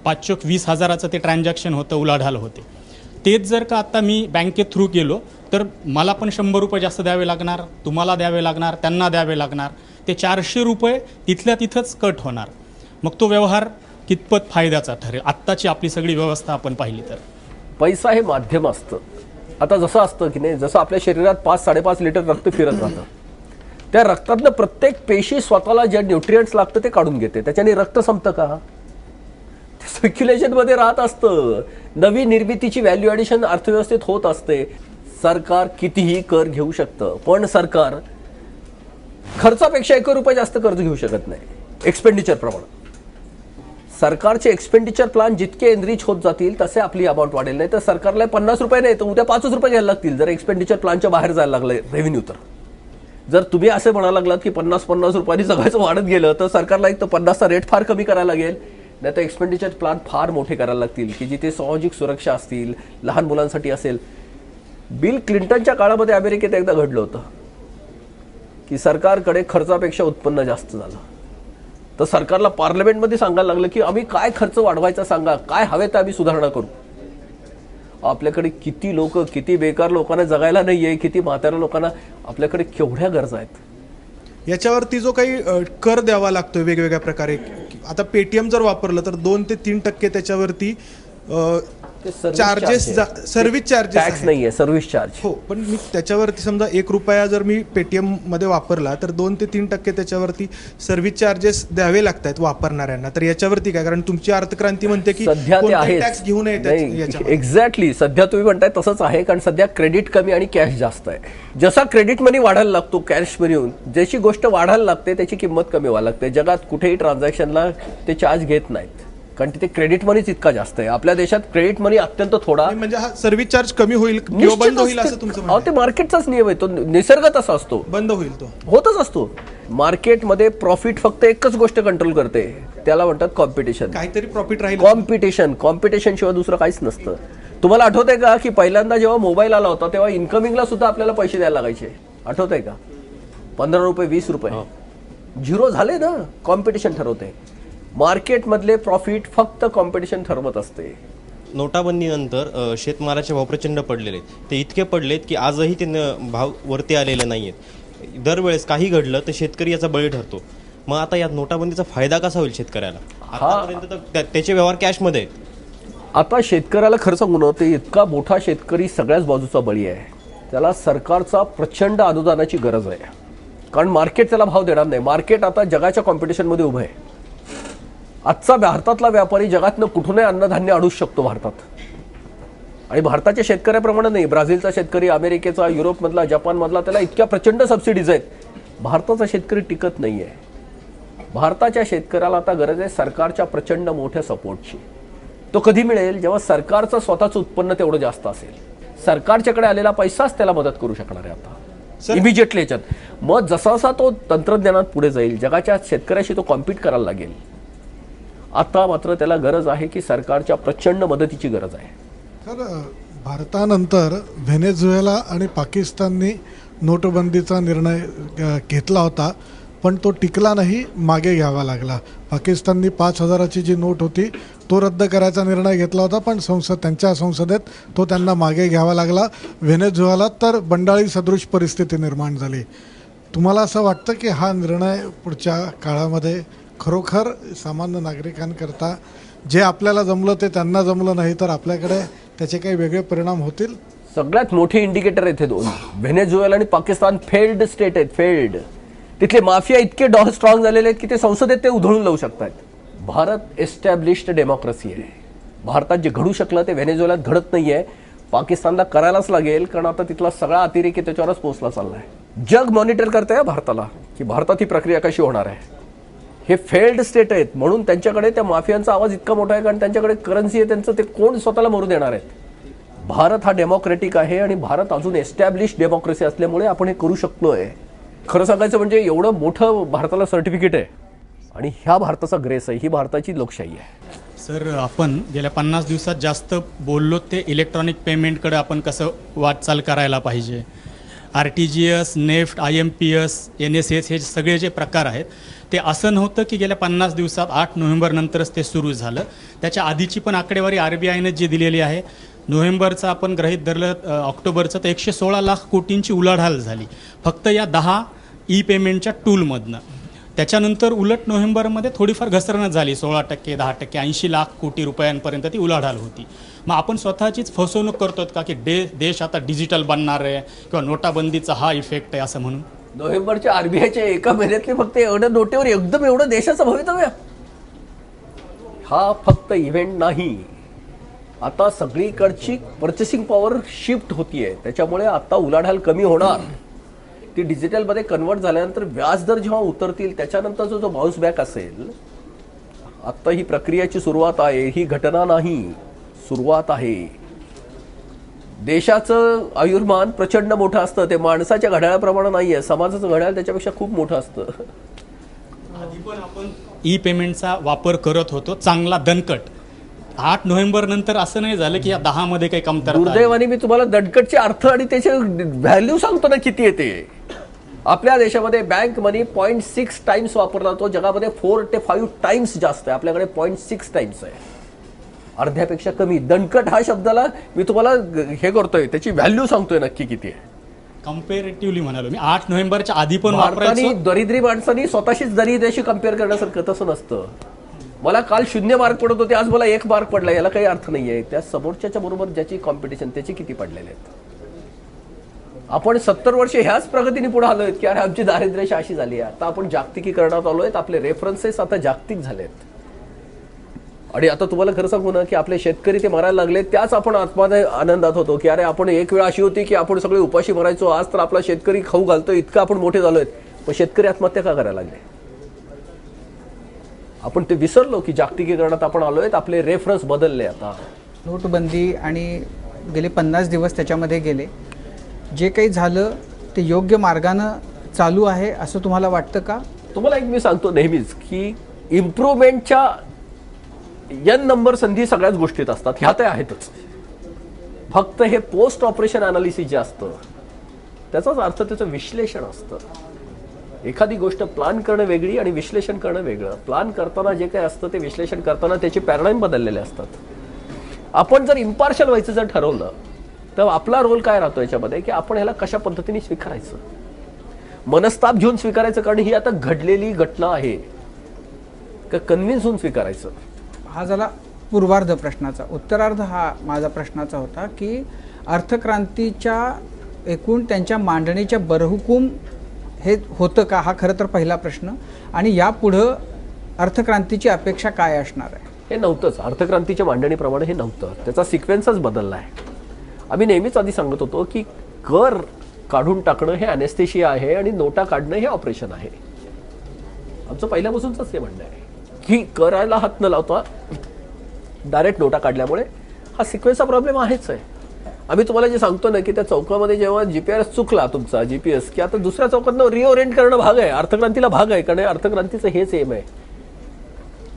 5 20,000चं ते ट्रान्झॅक्शन होतं, उलाढाल होते. तेच जर का आत्ता मी बँकेत थ्रू गेलो तर मला पण 100 रुपये जास्त द्यावे लागणार, तुम्हाला द्यावे लागणार, त्यांना द्यावे लागणार. ते 400 रुपये तिथल्या तिथंच कट होणार. मग तो व्यवहार कितपत फायद्याचा ठरेल? आत्ताची आपली सगळी व्यवस्था आपण पाहिली तर. पैसा हे माध्यम असतं. आता जसं असतं की नाही, जसं आपल्या शरीरात 5-5.5 लिटर रक्त फिरत राहतं, त्या रक्तातलं प्रत्येक पेशी स्वतःला जे न्यूट्रिएंट्स लागतं ते काढून घेते. त्याच्याने रक्त संपतं का? सर्क्युलेशनमध्ये राहत असतं. नवी निर्मितीची व्हॅल्यू ॲडिशन अर्थव्यवस्थेत होत असते. सरकार कितीही कर घेऊ शकतं, पण सरकार खर्चापेक्षा 1 रुपये जास्त कर्ज घेऊ शकत नाही एक्सपेंडिचर प्रमाण. सरकारचे एक्सपेंडिचर प्लॅन जितके एनरिच होत जातील तसे आपली अमाऊंट वाढेल. नाही तर सरकारला 50 रुपये नाही तर उद्या 5 रुपये घ्यायला लागतील जर एक्सपेंडिचर प्लॅनच्या बाहेर जायला लागलं रेव्हेन्यू तर. जर तुम्ही असे म्हणायला लागलात की 50-50 रुपयांनी सगळ्याच वाढत गेलं तर सरकारला एक तर 50चा रेट फार कमी करायला लागेल, नाही तर एक्सपेंडिचर प्लान फार मोठे करायला लागतील की जिथे सामाजिक सुरक्षा असतील, लहान मुलांसाठी असेल. बिल क्लिंटनच्या काळामध्ये अमेरिकेत एकदा घडलं होतं की सरकारकडे खर्चापेक्षा उत्पन्न जास्त झालं, तर सरकारला पार्लमेंटमध्ये सांगायला लागलं की आम्ही काय खर्च वाढवायचा सांगा, काय हवे तर आम्ही सुधारणा करू. आपल्याकडे किती लोक, किती बेकार लोकांना जगायला नाहीये, किती म्हाताऱ्या लोकांना, आपल्याकडे केवढ्या गरजा आहेत. याच्यावरती जो काही कर द्यावा लागतोय वेगवेगळ्या प्रकारे, आता पेटीएम जर वापरलं तर 2 ते 3% त्याच्यावरती चार्जेस, सर्व्हिस चार्जेस, टॅक्स नाहीये, सर्व्हिस चार्ज. हो, पण मी त्याच्यावरती समजा 1 रुपया जर मी पेटीएम मध्ये वापरला तर 2 ते 3% त्याच्यावरती सर्व्हिस चार्जेस द्यावे लागतात वापरणाऱ्यांना. तर याच्यावरती काय, कारण तुमची अर्थक्रांती म्हणते की सध्या ते आहे टॅक्स घेऊ नये. एक्झॅक्टली सध्या तुम्ही म्हणताय तसंच आहे, कारण सध्या क्रेडिट कमी आणि कॅश जास्त आहे. जसा क्रेडिट मनी वाढायला लागतो कॅश मनीहून, जशी गोष्ट वाढायला लागते त्याची किंमत कमी व्हायला लागते. जगात कुठेही ट्रान्झॅक्शनला ते चार्ज घेत नाहीत, कारण तिथे क्रेडिट मनीच इतका जास्त आहे. आपल्या देशात क्रेडिट मनी अत्यंत थोडा. म्हणजे हा सर्व्हिस चार्ज कमी होईल किंवा बंद होईल असं तुमचं म्हणणं आहे? ते मार्केटचाच नियम आहे, तो निसर्ग तसा असतो, बंद होईल, तो होतच असतो. मार्केटमध्ये प्रॉफिट फक्त एकच गोष्ट कंट्रोल करते, त्याला म्हणतात कॉम्पिटिशन. काहीतरी प्रॉफिट राहील. कॉम्पिटिशन शिवाय दुसरं काहीच नसतं. तुम्हाला आठवतंय का की पहिल्यांदा जेव्हा मोबाईल आला होता तेव्हा इन्कमिंगला सुद्धा आपल्याला पैसे द्यायला लागायचे, आठवतंय का? 15 रुपये, 20 रुपये. झिरो झाले ना, कॉम्पिटिशन ठरवते. मार्केटमधले प्रॉफिट फक्त कॉम्पिटिशन ठरवत असते. नोटाबंदीनंतर शेतमालाचे भाव प्रचंड पडलेले आहेत, ते इतके पडलेत की आजही ते भाव वरती आलेले नाही आहेत. दरवेळेस काही घडलं तर शेतकरी याचा बळी ठरतो. मग आता या नोटाबंदीचा फायदा कसा होईल शेतकऱ्याला? आतापर्यंत तर त्याचे व्यवहार कॅशमध्ये आहेत. आता शेतकऱ्याला खरं सांगू ना, ते इतका मोठा शेतकरी सगळ्याच बाजूचा बळी आहे. त्याला सरकारचा प्रचंड अनुदानाची गरज आहे, कारण मार्केट त्याला भाव देणार नाही. मार्केट आता जगाच्या कॉम्पिटिशनमध्ये उभं आहे. आजचा भारतातला व्यापारी जगातनं कुठूनही अन्नधान्य आणू शकतो भारतात, आणि भारताच्या शेतकऱ्याप्रमाणे नाही. ब्राझीलचा शेतकरी, अमेरिकेचा, युरोपमधला, जपानमधला, त्याला इतक्या प्रचंड सबसिडीज आहेत. भारताचा शेतकरी टिकत नाहीये. भारताच्या शेतकऱ्याला आता गरज आहे सरकारच्या प्रचंड मोठ्या सपोर्टची. तो कधी मिळेल? जेव्हा सरकारचं स्वतःचं उत्पन्न तेवढं जास्त असेल. सरकारच्याकडे आलेला पैसाच त्याला मदत करू शकणार आहे आता इमिजिएटली याच्यात. मग जसा जसा तो तंत्रज्ञानात पुढे जाईल, जगाच्या शेतकऱ्याशी तो कॉम्पीट करायला लागेल. आता मात्र त्याला गरज आहे की सरकारच्या प्रचंड मदतीची गरज आहे. तर भारतानंतर व्हेनेझुएला आणि पाकिस्ताननी नोटबंदीचा निर्णय घेतला होता, पण तो टिकला नाही, मागे घ्यावा लागला. पाकिस्ताननी 5,000ची जी नोट होती तो रद्द करायचा निर्णय घेतला होता, पण त्यांच्या संसदेत तो त्यांना मागे घ्यावा लागला. व्हेनेझुएला तर बंडाळी सदृश परिस्थिती निर्माण झाली. तुम्हाला असं वाटतं की हा निर्णय पुढच्या काळामध्ये खरोखर सामान्य नागरिकांकरता जे आपल्याला जमलं ते त्यांना जमलं नाही, तर आपल्याकडे त्याचे काही वेगळे परिणाम होतील? सगळ्यात मोठे इंडिकेटर आहेत हे दोन. व्हेनेझुएला आणि पाकिस्तान फेल्ड स्टेट आहेत, फेल्ड. तिथले माफिया इतके स्ट्रॉंग झालेले आहेत की ते संसदेत ते उधळून लावू शकतात. भारत एस्टॅब्लिश्ड डेमोक्रेसी आहे. भारतात जे घडू शकलं ते व्हेनेझुएलात घडत नाहीये. पाकिस्तानला करायलाच लागेल, कारण आता तिथला सगळा अतिरेकी त्याच्यावरच पोहोचला चाललाय. जग मॉनिटर करतंय भारताला की भारतात ही प्रक्रिया कशी होणार आहे. हे फेल्ड स्टेट आहेत म्हणून त्यांच्याकडे त्या माफियांचा आवाज इतका मोठा आहे, कारण त्यांच्याकडे करन्सी आहे त्यांचं, ते कोण स्वतःला मरू देणार आहेत. भारत हा डेमोक्रेटिक आहे आणि भारत अजून एस्टॅब्लिश डेमोक्रेसी असल्यामुळे आपण हे करू शकलोय. खरं सांगायचं म्हणजे एवढं मोठं भारताला सर्टिफिकेट आहे आणि ह्या भारताचा ग्रेस आहे, ही भारताची लोकशाही आहे. सर, आपण गेल्या 50 दिवसात जास्त बोललो ते इलेक्ट्रॉनिक पेमेंटकडे आपण कसं वाटचाल करायला पाहिजे. RTGS, नेफ्ट, IMPS, NSS हे सगळे जे प्रकार आहेत ते असं नव्हतं की गेल्या 50 दिवसात 8 नोव्हेंबरनंतरच ते सुरू झालं. त्याच्या आधीची पण आकडेवारी RBIनं जी दिलेली आहे, नोव्हेंबरचं आपण गृहीत धरलं, ऑक्टोबरचं तर 116 लाख कोटींची उलाढाल झाली फक्त या 10 पेमेंटच्या टूलमधनं. त्याच्यानंतर उलट नोव्हेंबरमध्ये थोडीफार घसरण झाली, 16%, 10%, 80 लाख कोटी रुपयांपर्यंत ती उलाढाल होती. मग आपण स्वतःचीच फसवणूक करतो का की देश आता डिजिटल बनणार आहे किंवा नोटाबंदीचा हा इफेक्ट आहे असं म्हणून? नोव्हेंबरच्या RBIच्या एका महिन्यातले फक्त एवढं नोटेवर एकदम एवढं देशाचं भवितव्य, हा फक्त इव्हेंट नाही. आता सगळीकडची पर्चेसिंग पॉवर शिफ्ट होतीये, त्याच्यामुळे आता उलाढाल कमी होणार. ती डिजिटलमध्ये कन्वर्ट झाल्यानंतर व्याजदर जेव्हा उतरतील त्याच्यानंतर जो बाउन्स बॅक असेल. आता ही प्रक्रियाची सुरुवात आहे, ही घटना नाही, सुरुवात आहे. देशाचं आयुर्मान प्रचंड मोठं असतं, ते माणसाच्या घड्याळाप्रमाणे नाहीये, समाजाचं घड्याळ त्याच्यापेक्षा खूप मोठं असतं. आधी पण आपण ई पेमेंटचा वापर करत होतो चांगला दणकट. 8 नोव्हेंबर नंतर असं नाही झालं की या 10 मध्ये काही कमतरता आहे. दुर्दैवाने मी तुम्हाला दणकटचे अर्थ आणि त्याचे व्हॅल्यू सांगतो ना किती येते. आपल्या देशामध्ये बँक मनी 0.6 टाइम्स वापरला जातो, जगामध्ये 4 ते 5 टाइम्स जास्त आहे, आपल्याकडे 0.6 टाइम्स आहे, अर्ध्यापेक्षा कमी. दणकट हा शब्दाला मी तुम्हाला हे करतोय, त्याची व्हॅल्यू सांगतोय नक्की किती आहे. कम्पॅरेटिव्हली म्हणालो मी 8 नोव्हेंबरच्या आधी पण भारताने वापरायचो. दरिद्री माणसांनी स्वतःशीच दरिद्र्याशी कम्पेअर करण्यासारखं तसं नसतं. मला काल 0 मार्क पडत होते, आज मला 1 मार्क पडला, याला काही अर्थ नाहीये. त्या समोरच्याच्या बरोबर ज्याची कॉम्पिटिशन त्याचे किती पडलेले आहेत. आपण 70 वर्ष ह्याच प्रगतीने पुढे आलोय की अरे आमची दारिद्र्यशी अशी झाली आहे. आता आपण जागतिकीकरणात आलोय, आपले रेफरन्सेस आता जागतिक झालेत. आणि आता तुम्हाला खरं सांगू ना की आपले शेतकरी ते मरायला लागले, त्याच आपण आनंदात होतो की अरे आपण एक वेळ अशी होती की आपण सगळे उपाशी मरायचो, आज तर आपला शेतकरी खाऊ घालतोय, इतकं आपण मोठे झालोय. पण शेतकरी आत्महत्या का करायला लागले? आपण ते विसरलो की जागतिकीकरणात आपण आलोय, आपले रेफरन्स बदलले. आता नोटबंदी आणि गेले 50 दिवस त्याच्यामध्ये गेले, जे काही झालं ते योग्य मार्गानं चालू आहे असं तुम्हाला वाटतं का? तुम्हाला एक मी सांगतो नेहमीच की इम्प्रूव्हमेंटच्या n नंबर संधी सगळ्याच गोष्टीत असतात, ह्या ते आहेतच. फक्त हे पोस्ट ऑपरेशन अनालिसिस जे असतं त्याचाच अर्थ त्याचं विश्लेषण असतं. एखादी गोष्ट प्लॅन करणं वेगळी आणि विश्लेषण करणं वेगळं. प्लॅन करताना जे काही असतं ते विश्लेषण करताना त्याचे पॅराडाईम बदललेले असतात. आपण जर इम्पार्शल व्हायचं जर ठरवलं तर आपला रोल काय राहतो याच्यामध्ये की आपण ह्याला कशा पद्धतीने स्वीकारायचं, मनस्ताप घेऊन स्वीकारायचं, कारण ही आता घडलेली घटना आहे, का कन्व्हिन्स होऊन स्वीकारायचं. हा झाला पूर्वार्ध प्रश्नाचा. उत्तरार्ध हा माझा प्रश्नाचा होता की अर्थक्रांतीच्या एकूण त्यांच्या मांडणीच्या बरहुकूम हे होतं का, हा खरं तर पहिला प्रश्न. आणि यापुढं अर्थक्रांतीची अपेक्षा काय असणार आहे? हे नव्हतंच, अर्थक्रांतीच्या मांडणीप्रमाणे हे नव्हतं, त्याचा सिक्वेन्सच बदलला आहे. आम्ही नेहमीच आधी सांगत होतो की कर काढून टाकणं हे अनेस्थेशिया आहे आणि नोटा काढणं हे ऑपरेशन आहे. आमचं पहिल्यापासूनच हे म्हणणं आहे की करायला हात न लावता डायरेक्ट नोटा काढल्यामुळे हा सिक्वेन्सचा प्रॉब्लेम आहेच आहे. आम्ही तुम्हाला जे सांगतो ना की त्या चौकामध्ये जेव्हा जीपीआरएस चुकला तुमचा जीपीएस, की आता दुसऱ्या चौकातनं रिओरिएंट करणं भाग आहे, अर्थक्रांतीला भाग आहे, कारण अर्थक्रांतीचं हेच एम आहे.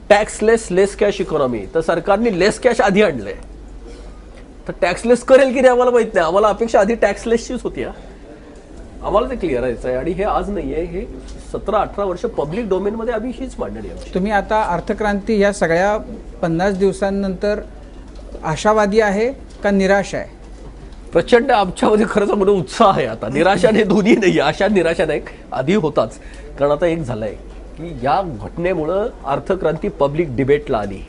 टॅक्सलेस लेस कॅश इकॉनॉमी. तर सरकारने लेस कॅश आधी आणलंय, तर टॅक्सलेस करेल की नाही आम्हाला माहित नाही. आम्हाला अपेक्षा आधी टॅक्सलेसचीच होती. आम्हाला ते क्लिअर आहे. आणि हे आज नाहीये, हे 17-18 वर्ष पब्लिक डोमेनमध्ये आम्ही हीच मांडणी आहे. तुम्ही आता अर्थक्रांती या सगळ्या 50 दिवसांनंतर आशावादी आहे का निराश आहे? प्रचंड आमच्यामध्ये खरंच म्हणून उत्साह आहे. आता निराशाने दोन्ही नाही, आशा निराशा नाही, आधी होताच. कारण आता एक झालंय की या घटनेमुळं अर्थक्रांती पब्लिक डिबेटला आली.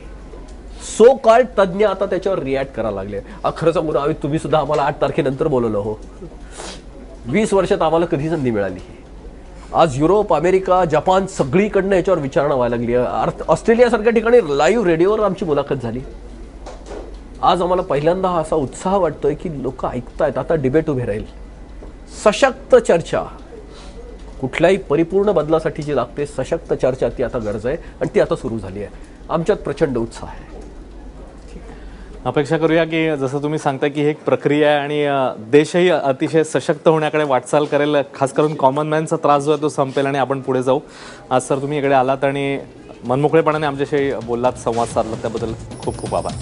सो कॉल्ड तज्ज्ञ आता त्याच्यावर रिॲक्ट करायला लागले. खरं सांगून आम्ही तुम्ही सुद्धा आम्हाला 8 तारखेनंतर बोलवलं हो. 20 वर्षात आम्हाला कधी संधी मिळाली. आज युरोप, अमेरिका, जपान सगळीकडनं याच्यावर विचारणा व्हायला लागली. ऑस्ट्रेलियासारख्या ठिकाणी लाईव्ह रेडिओवर आमची मुलाखत झाली. आज आम्हाला पहिल्यांदा असा उत्साह वाटतोय की लोक ऐकतायत. आता डिबेट उभे राहील. सशक्त चर्चा, कुठल्याही परिपूर्ण बदलासाठी जी लागते सशक्त चर्चा, ती आता गरज आहे आणि ती आता सुरू झाली आहे. आमच्यात प्रचंड उत्साह आहे. अपेक्षा करूया की जसं तुम्ही सांगता की ही एक प्रक्रिया आहे आणि देशही अतिशय सशक्त होण्याकडे वाटचाल करेल. खास करून कॉमन मॅनचा त्रास जो आहे तो संपेल आणि आपण पुढे जाऊ. आज सर तुम्ही इकडे आलात आणि मनमोकळेपणाने आमच्याशी बोललात, संवाद साधलात, त्याबद्दल खूप खूप आभार.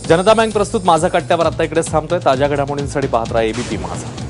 जनता बँक प्रस्तुत माझा कट्ट्यावर आता इकडेच थांबतोय. ताज्या घडामोडींसाठी पाहत राहा एबीपी माझा.